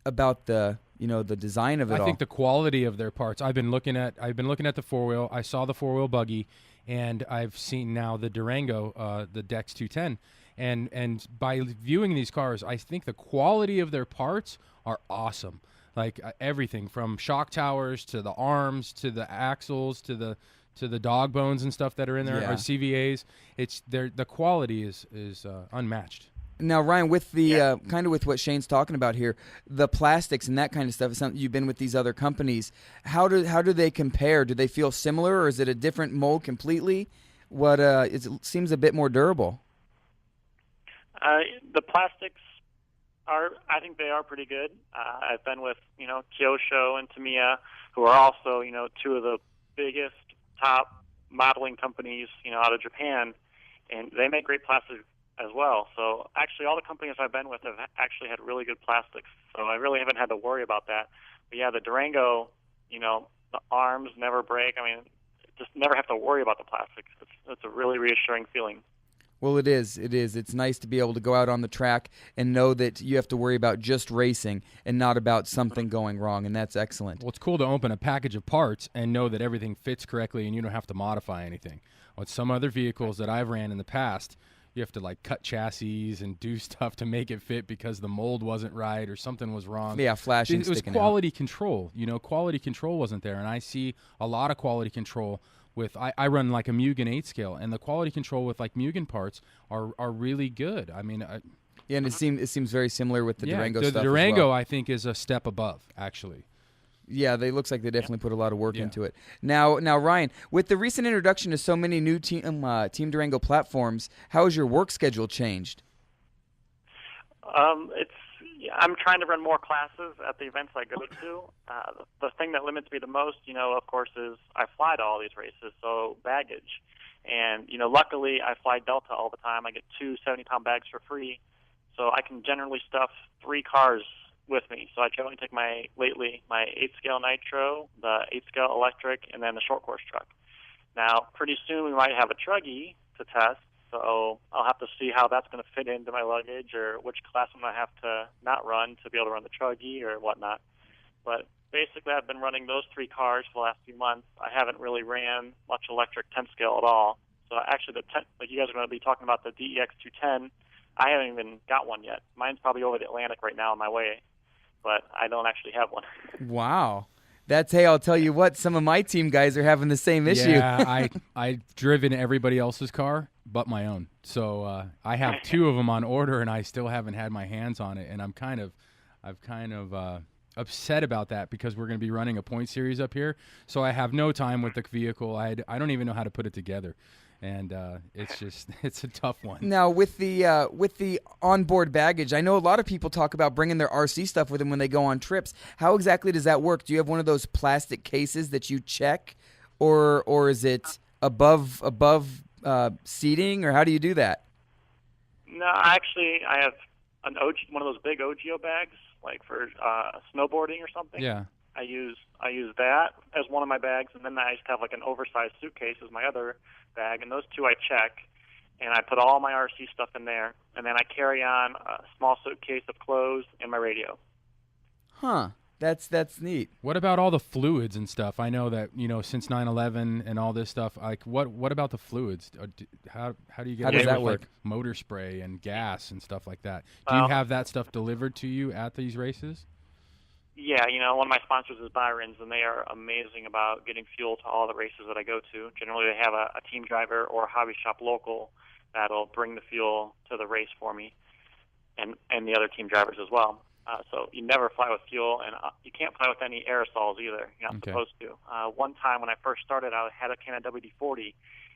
the design of it all. I think the quality of their parts. I've been looking at the 4-wheel. I saw the 4-wheel buggy, and I've seen now the Durango, the DEX 210. And by viewing these cars, I think the quality of their parts are awesome. Like everything from shock towers to the arms to the axles to the dog bones and stuff that are in there, or CVAs. The quality is unmatched. Now, Ryan, with the kind of with what Shane's talking about here, the plastics and that kind of stuff is something you've been with these other companies. How do they compare? Do they feel similar, or is it a different mold completely? It seems a bit more durable. The plastics I think they are pretty good. I've been with Kyosho and Tamiya, who are also two of the biggest top modeling companies out of Japan, and they make great plastics as well. So actually all the companies I've been with have actually had really good plastics, so I really haven't had to worry about that. But yeah, the Durango, the arms never break. I mean, just never have to worry about the plastics. It's a really reassuring feeling. Well, it is. It's nice to be able to go out on the track and know that you have to worry about just racing and not about something going wrong, and that's excellent. Well, it's cool to open a package of parts and know that everything fits correctly and you don't have to modify anything. With some other vehicles that I've ran in the past, you have to cut chassis and do stuff to make it fit because the mold wasn't right or something was wrong. Yeah, flashing. It was quality control. Quality control wasn't there, and I see a lot of quality control with. I run like a Mugen 8 scale, and the quality control with Mugen parts are really good. I mean, and it seems very similar with the Durango stuff. The Durango, as well. I think, is a step above actually. Yeah, they looks like they definitely put a lot of work into it. Now, Ryan, with the recent introduction to so many new Team Durango platforms, how has your work schedule changed? I'm trying to run more classes at the events I go to. The thing that limits me the most, of course, is I fly to all these races, so baggage. And, luckily I fly Delta all the time. I get 2 70-pound bags for free, so I can generally stuff 3 cars with me. So I generally take my 8-scale nitro, the 8-scale electric, and then the short course truck. Now, pretty soon we might have a truggy to test, so I'll have to see how that's going to fit into my luggage or which class I'm going to have to not run to be able to run the truggy or whatnot. But basically I've been running those 3 cars for the last few months. I haven't really ran much electric 10-scale at all. So actually, like you guys are going to be talking about the DEX 210, I haven't even got one yet. Mine's probably over the Atlantic right now on my way, but I don't actually have one. Wow. I'll tell you what, some of my team guys are having the same issue. Yeah, I've driven everybody else's car but my own. So I have 2 of them on order, and I still haven't had my hands on it, and I'm kind of upset about that because we're going to be running a point series up here, so I have no time with the vehicle. I don't even know how to put it together. And it's a tough one. Now, with the onboard baggage, I know a lot of people talk about bringing their RC stuff with them when they go on trips. How exactly does that work? Do you have one of those plastic cases that you check, or is it above seating, or how do you do that? No, actually, I have one of those big OGO bags, like for snowboarding or something. Yeah. I use that as one of my bags, and then I just have like an oversized suitcase as my other bag, and those 2 I check, and I put all my RC stuff in there, and then I carry on a small suitcase of clothes and my radio. Huh. That's neat. What about all the fluids and stuff? I know that since 9/11 and all this stuff. Like, what about the fluids? How do you get? How does that work? Like motor spray and gas and stuff like that. Do you have that stuff delivered to you at these races? Yeah, one of my sponsors is Byron's, and they are amazing about getting fuel to all the races that I go to. Generally, they have a team driver or a hobby shop local that'll bring the fuel to the race for me, and the other team drivers as well. So you never fly with fuel, and you can't fly with any aerosols either. You're not supposed to. One time when I first started, I had a can of WD-40,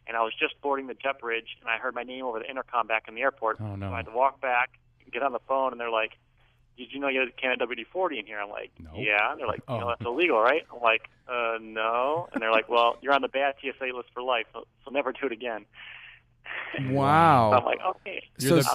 and I was just boarding the jet bridge, and I heard my name over the intercom back in the airport. Oh, no. So I had to walk back, get on the phone, and they're like, "Did you know you had a can of WD-40 in here?" I'm like, No. "Yeah." And they're like, "You know that's illegal, right?" I'm like, "No." And they're like, "Well, you're on the bad TSA list for life, so never do it again." Wow. So I'm like, okay.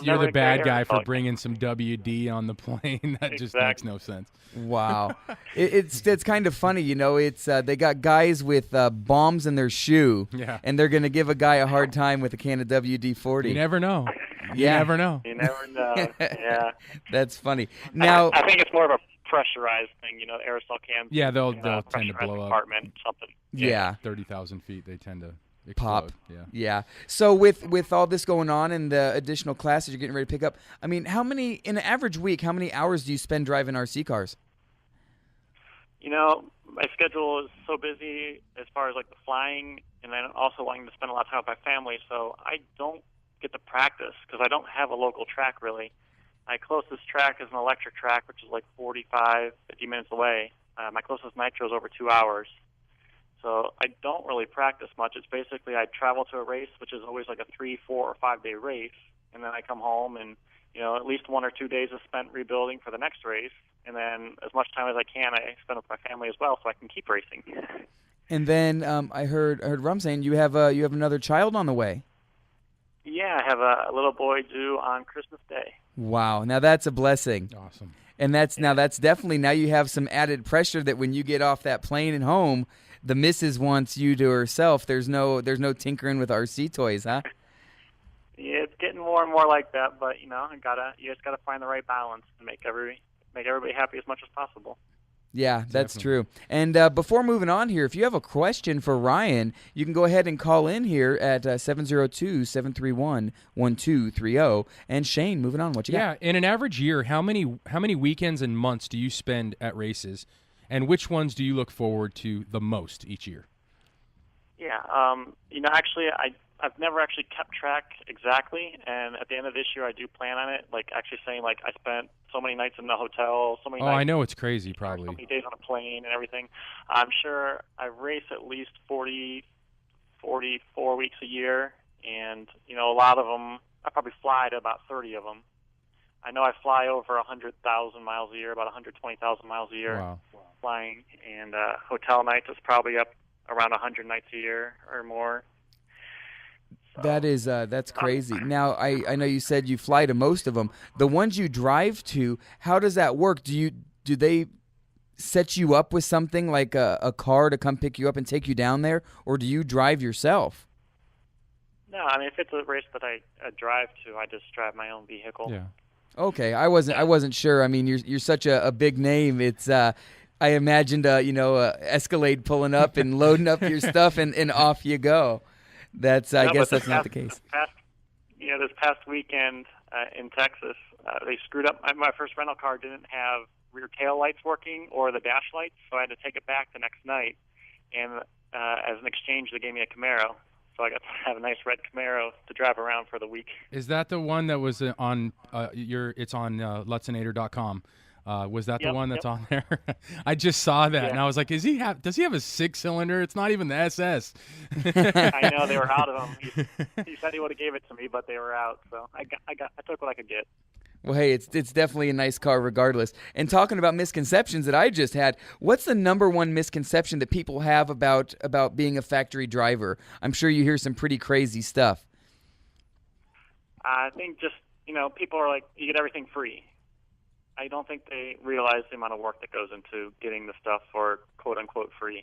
You're the bad guy for bringing. bringing some WD on the plane. That just makes no sense. Wow. It's kind of funny, you know. It's they got guys with bombs in their shoe, Yeah. and they're going to give a guy a hard time with a can of WD-40. You never know. You Yeah. never know. You never know. Yeah. That's funny. Now, I think it's more of a pressurized thing, you know, aerosol cans. Yeah, they'll tend to pressurized blow up. compartment, something. yeah. 30,000 feet, they tend to Pop. explode. Yeah. Yeah. So with all this going on and the additional classes you're getting ready to pick up, I mean, in an average week, how many hours do you spend driving RC cars? You know, my schedule is so busy as far as like the flying, and then also wanting to spend a lot of time with my family, so I don't get to practice because I don't have a local track really. My closest track is an electric track, which is like 45, 50 minutes away. My closest nitro is over 2 hours. So I don't really practice much. It's basically I travel to a race, which is always like a 3, 4, or 5 day race, and then I come home and, you know, at least 1 or 2 days is spent rebuilding for the next race, and then as much time as I can, I spend with my family as well, so I can keep racing. And then I heard Rum saying you have another child on the way. Yeah, I have a little boy due on Christmas Day. Wow. Now that's a blessing. Awesome. And that's definitely, now you have some added pressure that when you get off that plane and home, the missus wants you to herself. There's no tinkering with RC toys, huh? Yeah, it's getting more and more like that, but you know, you just gotta find the right balance to make everybody happy as much as possible. Yeah, that's Definitely. true. And before moving on here, if you have a question for Ryan, you can go ahead and call in here at 702-731-1230. And Shane, moving on, what you got? Yeah, in an average year, how many weekends and months do you spend at races, and which ones do you look forward to the most each year? Yeah, you know, actually, I've never actually kept track exactly, and at the end of this year, I do plan on it, like actually saying, like, I spent so many nights in the hotel, so many nights. I know it's crazy, so probably. many days on a plane and everything. I'm sure I race at least 44 weeks a year, and, you know, a lot of them, I probably fly to about 30 of them. I know I fly over 100,000 miles a year, about 120,000 miles a year flying, and hotel nights is probably up around 100 nights a year or more. That's crazy. Now, I know you said you fly to most of them. The ones you drive to, how does that work? Do they set you up with something like a car to come pick you up and take you down there, or do you drive yourself? No, I mean, if it's a race that I drive to, I just drive my own vehicle. Yeah. Okay, I wasn't sure. I mean, you're such a big name. It's I imagined Escalade pulling up and loading up your stuff and off you go. I guess that's not the case. This past weekend in Texas, they screwed up. My first rental car didn't have rear tail lights working or the dash lights, so I had to take it back the next night. And as an exchange, they gave me a Camaro. So I got to have a nice red Camaro to drive around for the week. Is that the one that was on it's on lutzinator.com? Was that the one that's on there? I just saw that, and I was like, does he have a 6-cylinder? It's not even the SS. I know, they were out of them. He said he would have gave it to me, but they were out. So I took what I could get. Well, hey, it's definitely a nice car regardless. And talking about misconceptions that I just had, what's the number one misconception that people have about being a factory driver? I'm sure you hear some pretty crazy stuff. I think just, people are like, you get everything free. I don't think they realize the amount of work that goes into getting the stuff for quote-unquote free.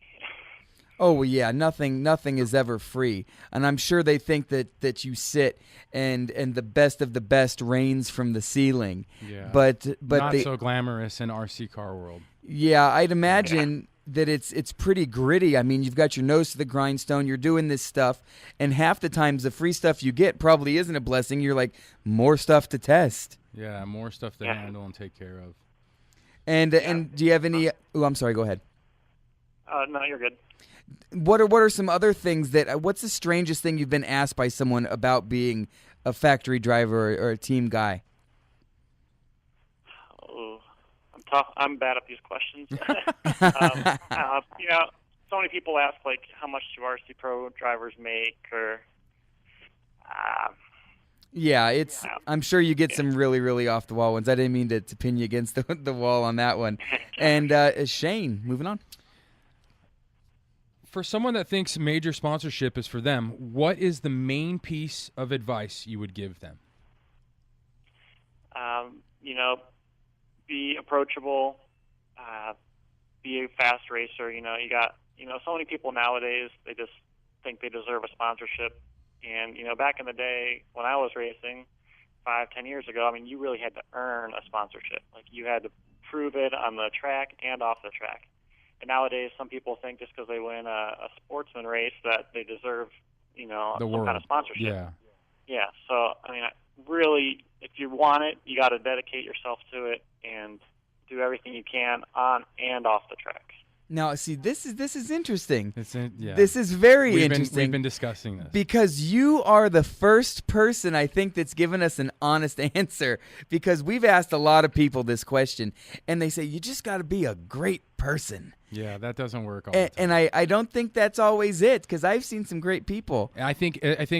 Oh, well, yeah, nothing is ever free. And I'm sure they think that you sit and the best of the best rains from the ceiling. Yeah. But not so glamorous in RC car world. Yeah, I'd imagine that it's pretty gritty. I mean, you've got your nose to the grindstone, you're doing this stuff, and half the times the free stuff you get probably isn't a blessing. You're like, more stuff to test. Yeah, more stuff to handle and take care of. And do you have any? Oh, I'm sorry. Go ahead. No, you're good. What are some other things what's the strangest thing you've been asked by someone about being a factory driver or a team guy? Oh, tough. I'm bad at these questions. So many people ask, like, how much do RC Pro drivers make, or Yeah, I'm sure you get some really, really off the wall ones. I didn't mean to pin you against the wall on that one. And Shane, moving on. For someone that thinks major sponsorship is for them, what is the main piece of advice you would give them? Be approachable, be a fast racer. You got so many people nowadays, they just think they deserve a sponsorship. And, back in the day when I was racing 5-10 years ago, I mean, you really had to earn a sponsorship. Like, you had to prove it on the track and off the track. And nowadays, some people think just because they win a sportsman race that they deserve, some kind of sponsorship. Yeah. Yeah. So, I mean, really, if you want it, you got to dedicate yourself to it and do everything you can on and off the track. Now, see, this is interesting. Yeah. This is very interesting. We've been discussing this. Because you are the first person, I think, that's given us an honest answer. Because we've asked a lot of people this question, and they say, you just got to be a great person. Yeah, that doesn't work all the time. And I don't think that's always it, because I've seen some great people. I think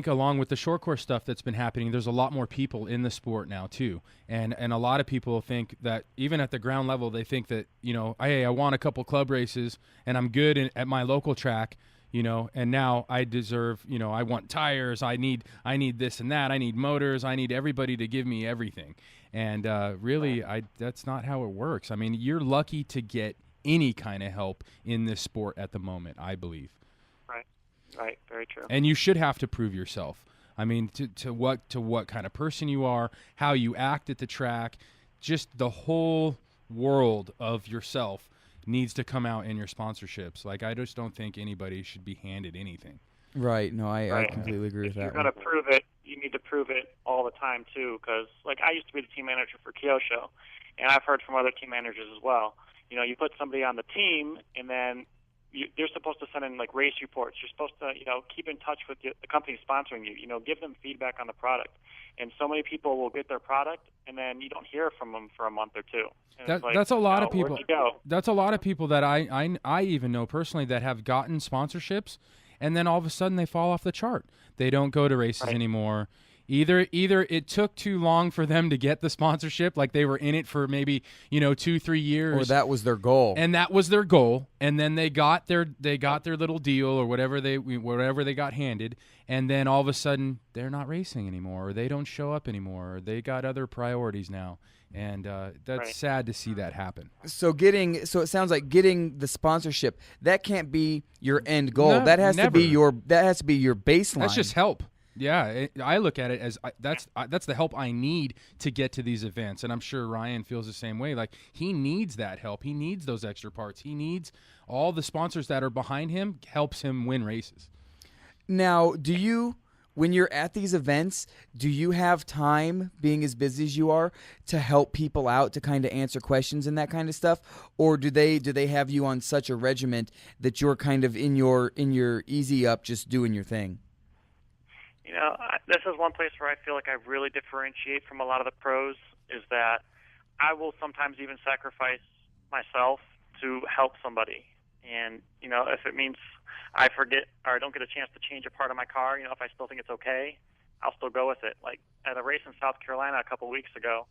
along with the short course stuff that's been happening, there's a lot more people in the sport now too, and a lot of people think that even at the ground level, they think that hey, I won a couple club races and I'm good at my local track, and now I deserve, I want tires, I need this and that, I need motors, I need everybody to give me everything, and really, that's not how it works. I mean, you're lucky to get any kind of help in this sport at the moment, I believe. Right, very true. And you should have to prove yourself. I mean, to what kind of person you are, how you act at the track, just the whole world of yourself needs to come out in your sponsorships. Like, I just don't think anybody should be handed anything. Right. No, I completely agree with that. If you're going to prove it, you need to prove it all the time, too, because, like, I used to be the team manager for Kyosho, and I've heard from other team managers as well. You put somebody on the team, and then they're supposed to send in, like, race reports. You're supposed to, keep in touch with the company sponsoring you. Give them feedback on the product. And so many people will get their product, and then you don't hear from them for a month or two. That's a lot of people. Where'd you go? That's a lot of people that I even know personally that have gotten sponsorships, and then all of a sudden they fall off the chart. They don't go to races anymore. Either it took too long for them to get the sponsorship, like they were in it for maybe 2-3 years, or that was their goal, and then they got their little deal or whatever they got handed, and then all of a sudden they're not racing anymore, or they don't show up anymore, or they got other priorities now, and that's sad to see that happen. So it sounds like getting the sponsorship, that can't be your end goal. That has to be your baseline. That's just help. Yeah, I look at it as that's the help I need to get to these events, and I'm sure Ryan feels the same way. Like, he needs that help. He needs those extra parts. He needs all the sponsors that are behind him, helps him win races. Now, when you're at these events, do you have time, being as busy as you are, to help people out, to kind of answer questions and that kind of stuff, or do they have you on such a regiment that you're kind of in your easy up, just doing your thing? This is one place where I feel like I really differentiate from a lot of the pros, is that I will sometimes even sacrifice myself to help somebody. And, if it means I forget or I don't get a chance to change a part of my car, if I still think it's okay, I'll still go with it. Like, at a race in South Carolina a couple weeks ago,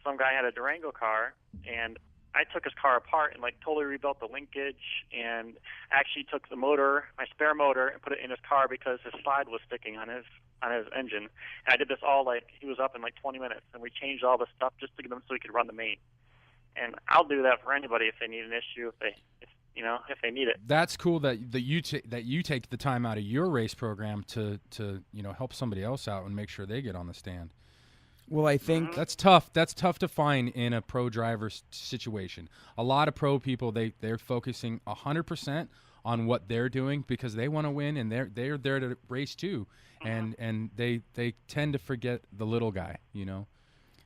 some guy had a Durango car, and I took his car apart and, like, totally rebuilt the linkage, and actually took the motor, my spare motor, and put it in his car because his slide was sticking on his engine. And I did this all, like, he was up in like 20 minutes, and we changed all the stuff just to get him so he could run the main. And I'll do that for anybody if they need an issue, if they need it. That's cool that you take the time out of your race program to help somebody else out and make sure they get on the stand. Well, I think that's tough. That's tough to find in a pro driver situation. A lot of pro people, they're focusing 100% on what they're doing because they want to win, and they're there to race too, and they tend to forget the little guy.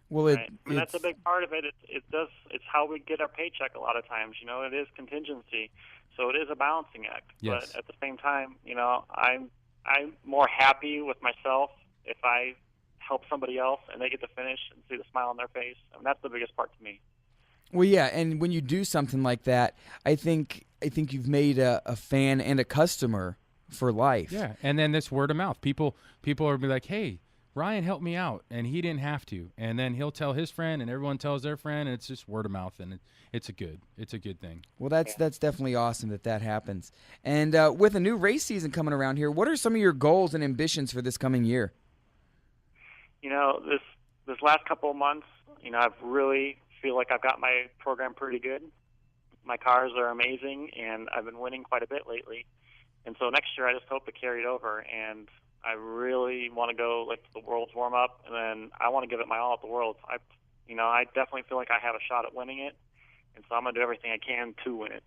Well, and that's a big part of it. It's how we get our paycheck a lot of times. It is contingency, so it is a balancing act. Yes. But at the same time, I'm more happy with myself if I help somebody else and they get to finish and see the smile on their face. I mean, that's the biggest part to me. Well, yeah, and when you do something like that, I think you've made a fan and a customer for life. Yeah, and then this word of mouth. People are be like, hey, Ryan helped me out, and he didn't have to. And then he'll tell his friend, and everyone tells their friend, and it's just word of mouth, and it's a good thing. Well, that's definitely awesome that happens. And with a new race season coming around here, what are some of your goals and ambitions for this coming year? This last couple of months, I've really feel like I've got my program pretty good. My cars are amazing, and I've been winning quite a bit lately. And so next year, I just hope to carry it over. And I really want to go like the Worlds warm up, and then I want to give it my all at the Worlds. I definitely feel like I have a shot at winning it, and so I'm gonna do everything I can to win it.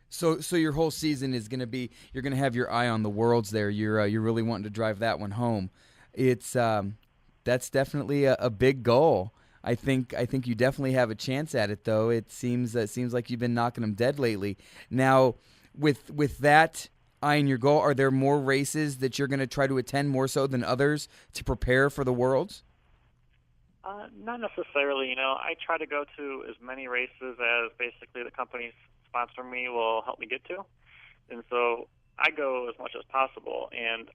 So your whole season is gonna be you're gonna have your eye on the Worlds there. You're really wanting to drive that one home. It's that's definitely a big goal. I think you definitely have a chance at it, though. It seems like you've been knocking them dead lately. Now, with that eye on your goal, are there more races that you're going to try to attend more so than others to prepare for the Worlds? Not necessarily. I try to go to as many races as basically the companies sponsor me will help me get to, and so I go as much as possible. And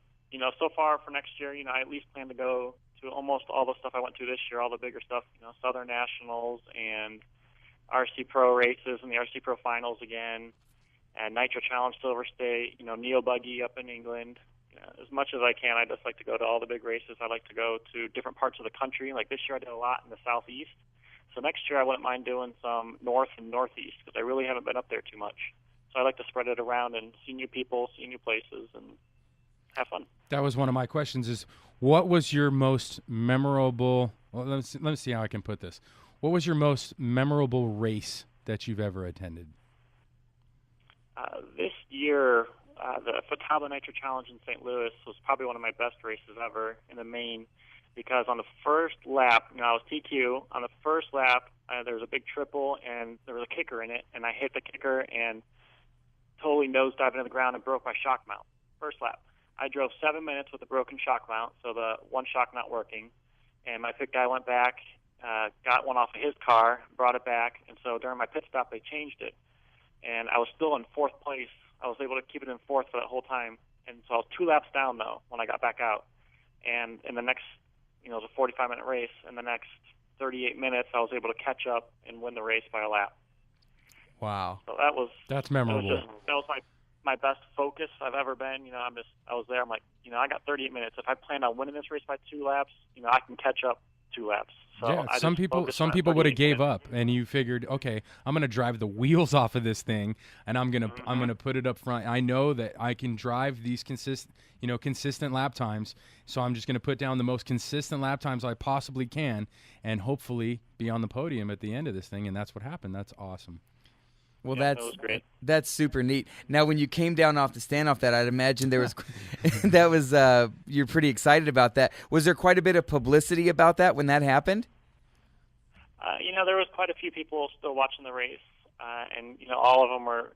so far for next year, I at least plan to go to almost all the stuff I went to this year, all the bigger stuff, Southern Nationals and RC Pro races and the RC Pro Finals again, and Nitro Challenge Silver State, Neo Buggy up in England. As much as I can, I just like to go to all the big races. I like to go to different parts of the country. Like this year I did a lot in the Southeast. So next year I wouldn't mind doing some North and Northeast because I really haven't been up there too much. So I like to spread it around and see new people, see new places, and have fun. That was one of my questions is, what was your most memorable, let me see how I can put this. What was your most memorable race that you've ever attended? This year, the Fataba Nitro Challenge in St. Louis was probably one of my best races ever in the main because on the first lap, I was TQ. On the first lap, there was a big triple, and there was a kicker in it, and I hit the kicker and totally nosedived into the ground and broke my shock mount. First lap. I drove 7 minutes with a broken shock mount, so the one shock not working. And my pit guy went back, got one off of his car, brought it back, and so during my pit stop, they changed it. And I was still in fourth place. I was able to keep it in fourth for that whole time. And so I was 2 laps down, though, when I got back out. And in the next, it was a 45-minute race. In the next 38 minutes, I was able to catch up and win the race by a lap. Wow. So that's memorable. That was my best focus I've ever been. I was there. I'm like, I got 38 minutes. If I planned on winning this race by 2 laps, I can catch up 2 laps. So yeah, some people would have gave up, and you figured, okay, I'm going to drive the wheels off of this thing, and I'm gonna put it up front. I know that I can drive these consistent lap times, so I'm just going to put down the most consistent lap times I possibly can, and hopefully be on the podium at the end of this thing. And that's what happened. That's awesome. Well, that was great. That's super neat. Now, when you came down off the stand off that, I'd imagine there was you're pretty excited about that. Was there quite a bit of publicity about that when that happened? There was quite a few people still watching the race, and all of them were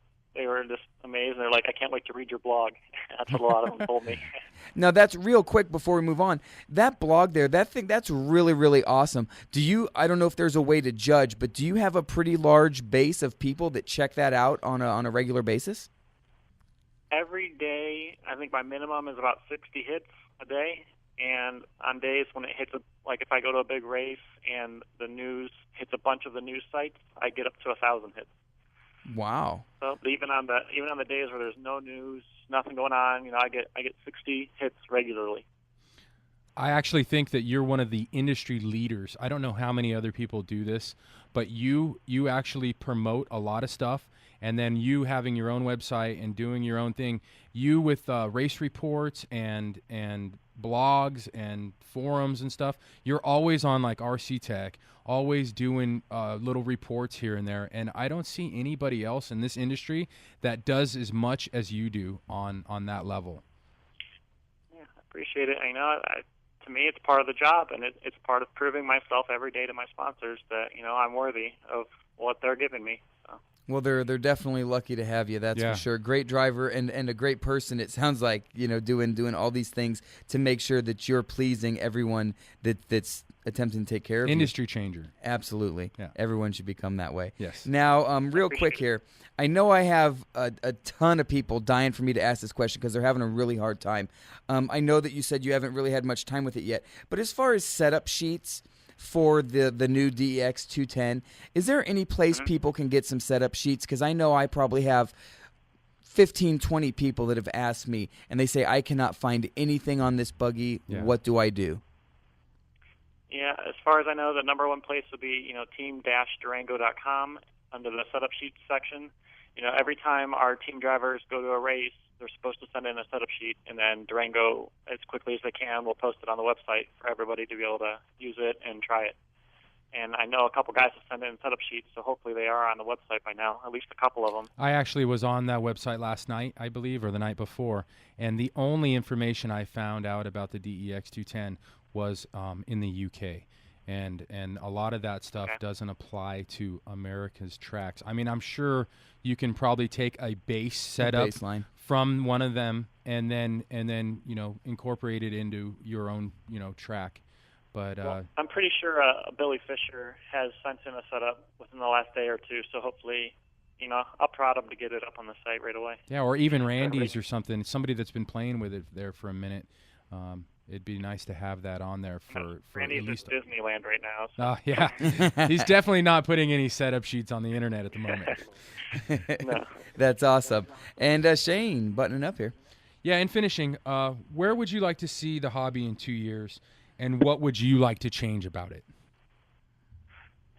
just amazed. They're like, I can't wait to read your blog. That's what a lot of them told me. Now, that's real quick before we move on. That blog there, that's really, really awesome. I don't know if there's a way to judge, but do you have a pretty large base of people that check that out on a regular basis? Every day, I think my minimum is about 60 hits a day. And on days when it hits, like if I go to a big race and the news hits a bunch of the news sites, I get up to 1,000 hits. Wow. So even on the days where there's no news, nothing going on, I get 60 hits regularly. I actually think that you're one of the industry leaders. I don't know how many other people do this, but you actually promote a lot of stuff, and then you having your own website and doing your own thing. You with race reports and blogs and forums and stuff, you're always on like RC Tech, always doing little reports here and there, and I don't see anybody else in this industry that does as much as you do on that level. Yeah, I appreciate it. To me, it's part of the job, and it's part of proving myself every day to my sponsors that I'm worthy of what they're giving me. So. Well, they're definitely lucky to have you. That's Yeah. for sure. Great driver and a great person. It sounds like doing all these things to make sure that you're pleasing everyone that's attempting to take care of Industry changer. you. Absolutely. Yeah. Everyone should become that way. Yes. Now, real quick here. I know I have a ton of people dying for me to ask this question because they're having a really hard time. I know that you said you haven't really had much time with it yet, but as far as setup sheets for the new DEX 210, is there any place people can get some setup sheets? Because I know I probably have 15, 20 people that have asked me, and they say, I cannot find anything on this buggy. Yeah. What do I do? Yeah, as far as I know, the number one place would be, team-durango.com under the setup sheets section. Every time our team drivers go to a race, they're supposed to send in a setup sheet, and then Durango, as quickly as they can, will post it on the website for everybody to be able to use it and try it. And I know a couple guys have sent in setup sheets, so hopefully they are on the website by now, at least a couple of them. I actually was on that website last night, I believe, or the night before, and the only information I found out about the DEX 210 was in the UK. And a lot of that stuff doesn't apply to America's tracks. I mean, I'm sure you can probably take a base setup Baseline. from one of them and then incorporate it into your own track. But I'm pretty sure Billy Fisher has sent in a setup within the last day or two, so hopefully, I'll prod him to get it up on the site right away. yeah, or even Randy's or something. Somebody that's been playing with it there for a minute. It'd be nice to have that on there for Randy's at least. at Disneyland right now. So. Yeah, he's definitely not putting any setup sheets on the internet at the moment. No. That's awesome. And Shane, buttoning up here. Yeah, in finishing, where would you like to see the hobby in 2 years, and what would you like to change about it?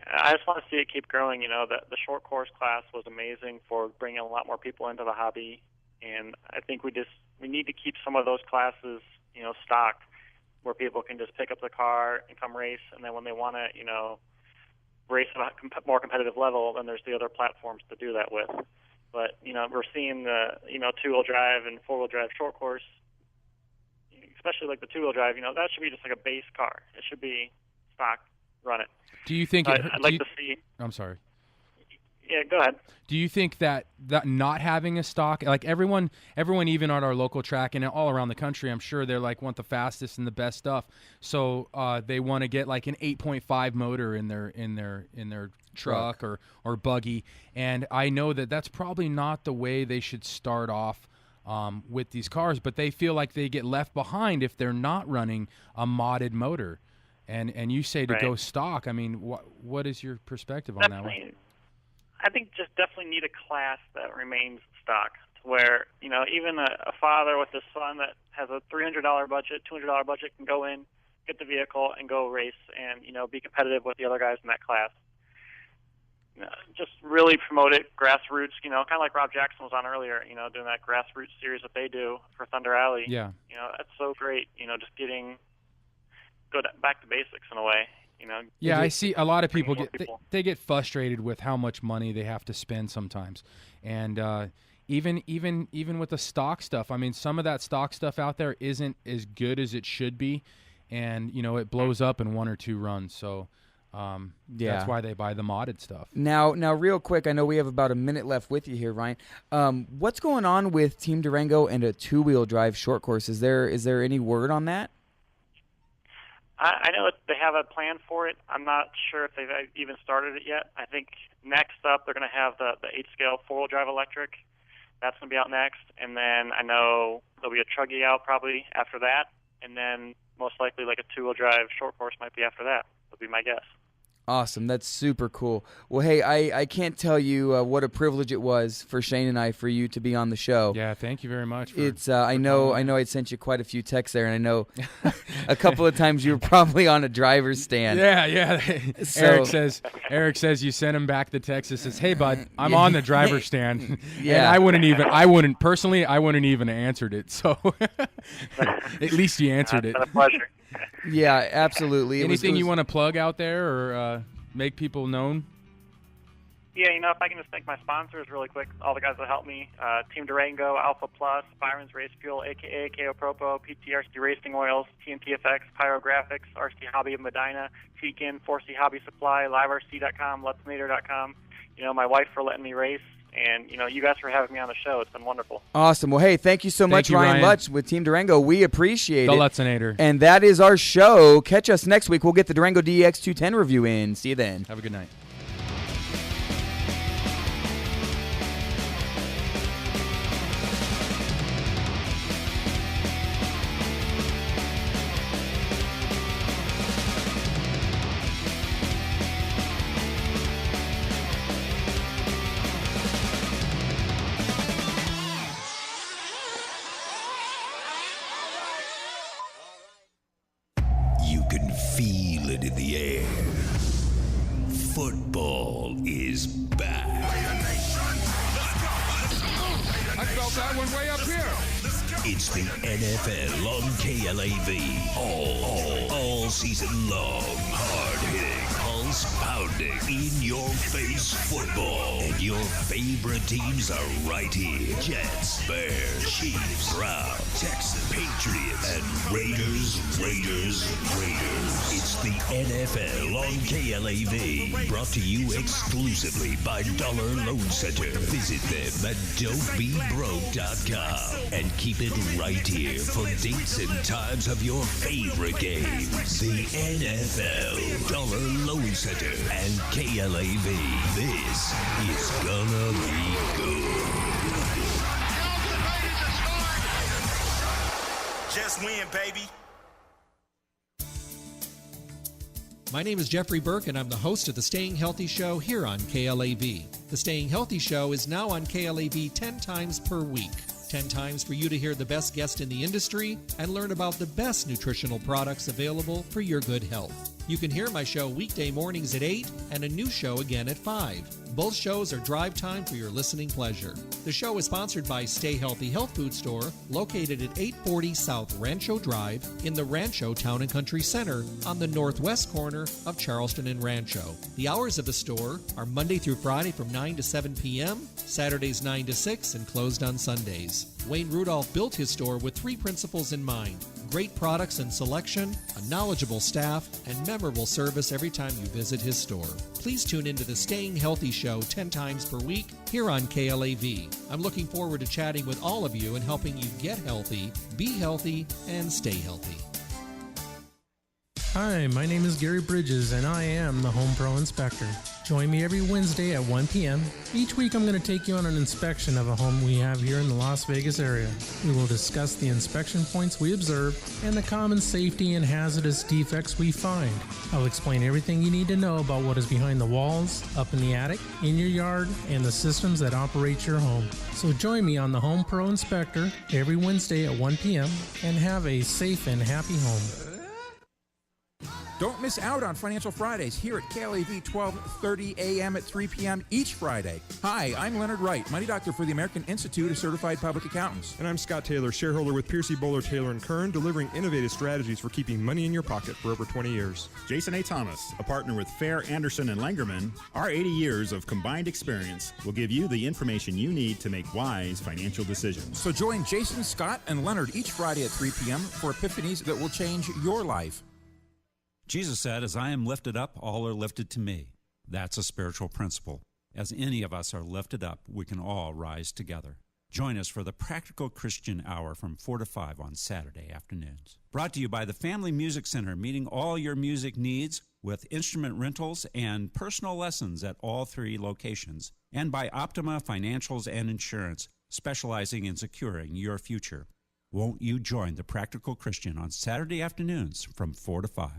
I just want to see it keep growing. The short course class was amazing for bringing a lot more people into the hobby, and I think we need to keep some of those classes, stock, where people can just pick up the car and come race, and then when they want to, race at a more competitive level, then there's the other platforms to do that with. But, we're seeing the, two-wheel drive and four-wheel drive short course, especially like the two-wheel drive, that should be just like a base car. It should be stock, run it. Do you think? I'd like to see. I'm sorry. Yeah, go ahead. Do you think that not having a stock, like everyone even on our local track and all around the country, I'm sure they're like want the fastest and the best stuff, so they want to get like an 8.5 motor in their truck or buggy, and I know that that's probably not the way they should start off with these cars, but they feel like they get left behind if they're not running a modded motor, and you say to go stock. I mean, what is your perspective on that one? I think just definitely need a class that remains stock, to where even a father with a son that has a $300 budget, $200 budget can go in, get the vehicle, and go race, and be competitive with the other guys in that class. Just really promote it, grassroots. Kind of like Rob Jackson was on earlier. Doing that grassroots series that they do for Thunder Alley. Yeah. That's so great. Just go back to basics in a way. Yeah, I see a lot of people they get frustrated with how much money they have to spend sometimes, and even with the stock stuff. I mean, some of that stock stuff out there isn't as good as it should be, and it blows up in one or two runs. So that's why they buy the modded stuff. Now, real quick, I know we have about a minute left with you here, Ryan. What's going on with Team Durango and a two-wheel drive short course? Is there any word on that? I know they have a plan for it. I'm not sure if they've even started it yet. I think next up they're going to have the 8-scale four-wheel drive electric. That's going to be out next. And then I know there'll be a Truggy out probably after that. And then most likely like a two-wheel drive short course might be after that, would be my guess. Awesome. That's super cool. Well, hey, I can't tell you what a privilege it was for Shane and I for you to be on the show. Yeah, thank you very much. I know I sent you quite a few texts there, and I know a couple of times you were probably on a driver's stand. Yeah. So, Eric says you sent him back the text that says, "Hey, bud, I'm on the driver's stand." Yeah. And I wouldn't even answered it. So at least you answered it. It's been a pleasure. Yeah, absolutely. Anything you want to plug out there or make people known? Yeah, if I can just thank my sponsors really quick, all the guys that helped me, Team Durango, Alpha Plus, Byron's Race Fuel, a.k.a. KO Propo, PTRC Racing Oils, TNTFX, Pyrographics, RC Hobby of Medina, Teakin, 4C Hobby Supply, LiveRC.com, LutzMater.com. my wife for letting me race, and, you guys for having me on the show. It's been wonderful. Awesome. Well, hey, thank you so much, you, Ryan Ryan. Lutz with Team Durango. We appreciate The it. Lutzinator. And that is our show. Catch us next week. We'll get the Durango DX210 review in. See you then. Have a good night. You can feel it in the air. Football is back. I felt that one way up here. It's the NFL on KLAV. All season long. Hard-hitting, pulse-pounding, in-your-face football. And your favorite teams are right here. Jets, Bears, Chiefs, Browns, Texans, Patriots, and Raiders. It's the NFL on KLAV. Brought to you exclusively by Dollar Loan Center. Visit them at don'tbebroke.com and keep it right here for dates and times of your favorite games. The NFL, Dollar Loan Center, and KLAV. This is gonna be good. Just win, baby. My name is Jeffrey Burke, and I'm the host of the Staying Healthy Show here on KLAV. The Staying Healthy Show is now on KLAV 10 times per week. 10 times for you to hear the best guest in the industry and learn about the best nutritional products available for your good health. You can hear my show weekday mornings at 8 and a new show again at 5. Both shows are drive time for your listening pleasure. The show is sponsored by Stay Healthy Health Food Store, located at 840 South Rancho Drive in the Rancho Town and Country Center on the northwest corner of Charleston and Rancho. The hours of the store are Monday through Friday from 9 to 7 p.m., Saturdays 9 to 6, and closed on Sundays. Wayne Rudolph built his store with 3 principles in mind: great products and selection, a knowledgeable staff, and memorable service every time you visit his store. Please tune into the Staying Healthy Show 10 times per week here on KLAV. I'm looking forward to chatting with all of you and helping you get healthy, be healthy, and stay healthy. Hi, my name is Gary Bridges, and I am the Home Pro Inspector. Join me every Wednesday at 1 p.m. Each week I'm going to take you on an inspection of a home we have here in the Las Vegas area. We will discuss the inspection points we observe and the common safety and hazardous defects we find. I'll explain everything you need to know about what is behind the walls, up in the attic, in your yard, and the systems that operate your home. So join me on the Home Pro Inspector every Wednesday at 1 p.m. and have a safe and happy home. Don't miss out on Financial Fridays here at KLAV 12:30 a.m. at 3 p.m. each Friday. Hi, I'm Leonard Wright, Money Doctor for the American Institute of Certified Public Accountants. And I'm Scott Taylor, shareholder with Piercy Bowler Taylor & Kern, delivering innovative strategies for keeping money in your pocket for over 20 years. Jason A. Thomas, a partner with Fair, Anderson, and Langerman. Our 80 years of combined experience will give you the information you need to make wise financial decisions. So join Jason, Scott, and Leonard each Friday at 3 p.m. for epiphanies that will change your life. Jesus said, "As I am lifted up, all are lifted to me." That's a spiritual principle. As any of us are lifted up, we can all rise together. Join us for the Practical Christian Hour from 4 to 5 on Saturday afternoons. Brought to you by the Family Music Center, meeting all your music needs with instrument rentals and personal lessons at all 3 locations. And by Optima Financials and Insurance, specializing in securing your future. Won't you join the Practical Christian on Saturday afternoons from 4 to 5?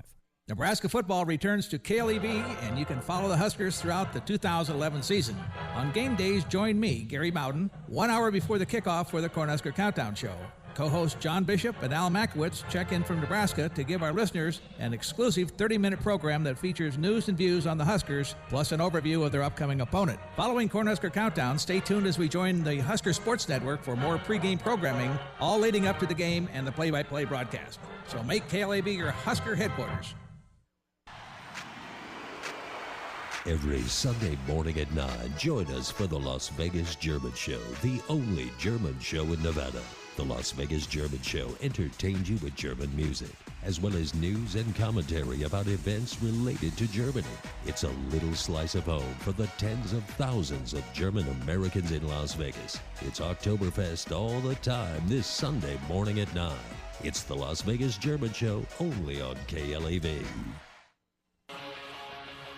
Nebraska football returns to KLEV, and you can follow the Huskers throughout the 2011 season. On game days, join me, Gary Bowden, 1 hour before the kickoff for the Cornhusker Countdown Show. Co-hosts John Bishop and Al Makowitz check in from Nebraska to give our listeners an exclusive 30-minute program that features news and views on the Huskers, plus an overview of their upcoming opponent. Following Cornhusker Countdown, stay tuned as we join the Husker Sports Network for more pregame programming, all leading up to the game and the play-by-play broadcast. So make KLAB your Husker headquarters. Every Sunday morning at 9, join us for the Las Vegas German Show, the only German show in Nevada. The Las Vegas German Show entertains you with German music, as well as news and commentary about events related to Germany. It's a little slice of home for the tens of thousands of German Americans in Las Vegas. It's Oktoberfest all the time this Sunday morning at 9. It's the Las Vegas German Show, only on KLAV.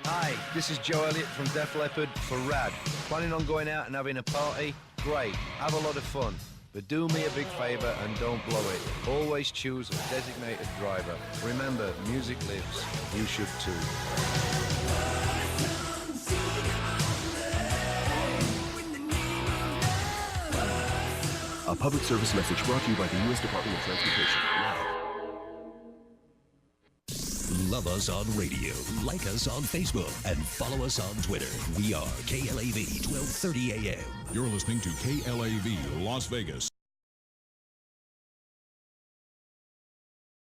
Hi, this is Joe Elliott from Def Leppard for Rad. Planning on going out and having a party? Great, have a lot of fun. But do me a big favour and don't blow it. Always choose a designated driver. Remember, music lives. You should too. A public service message brought to you by the U.S. Department of Transportation. Love us on radio, like us on Facebook, and follow us on Twitter. We are KLAV 1230 AM. You're listening to KLAV Las Vegas.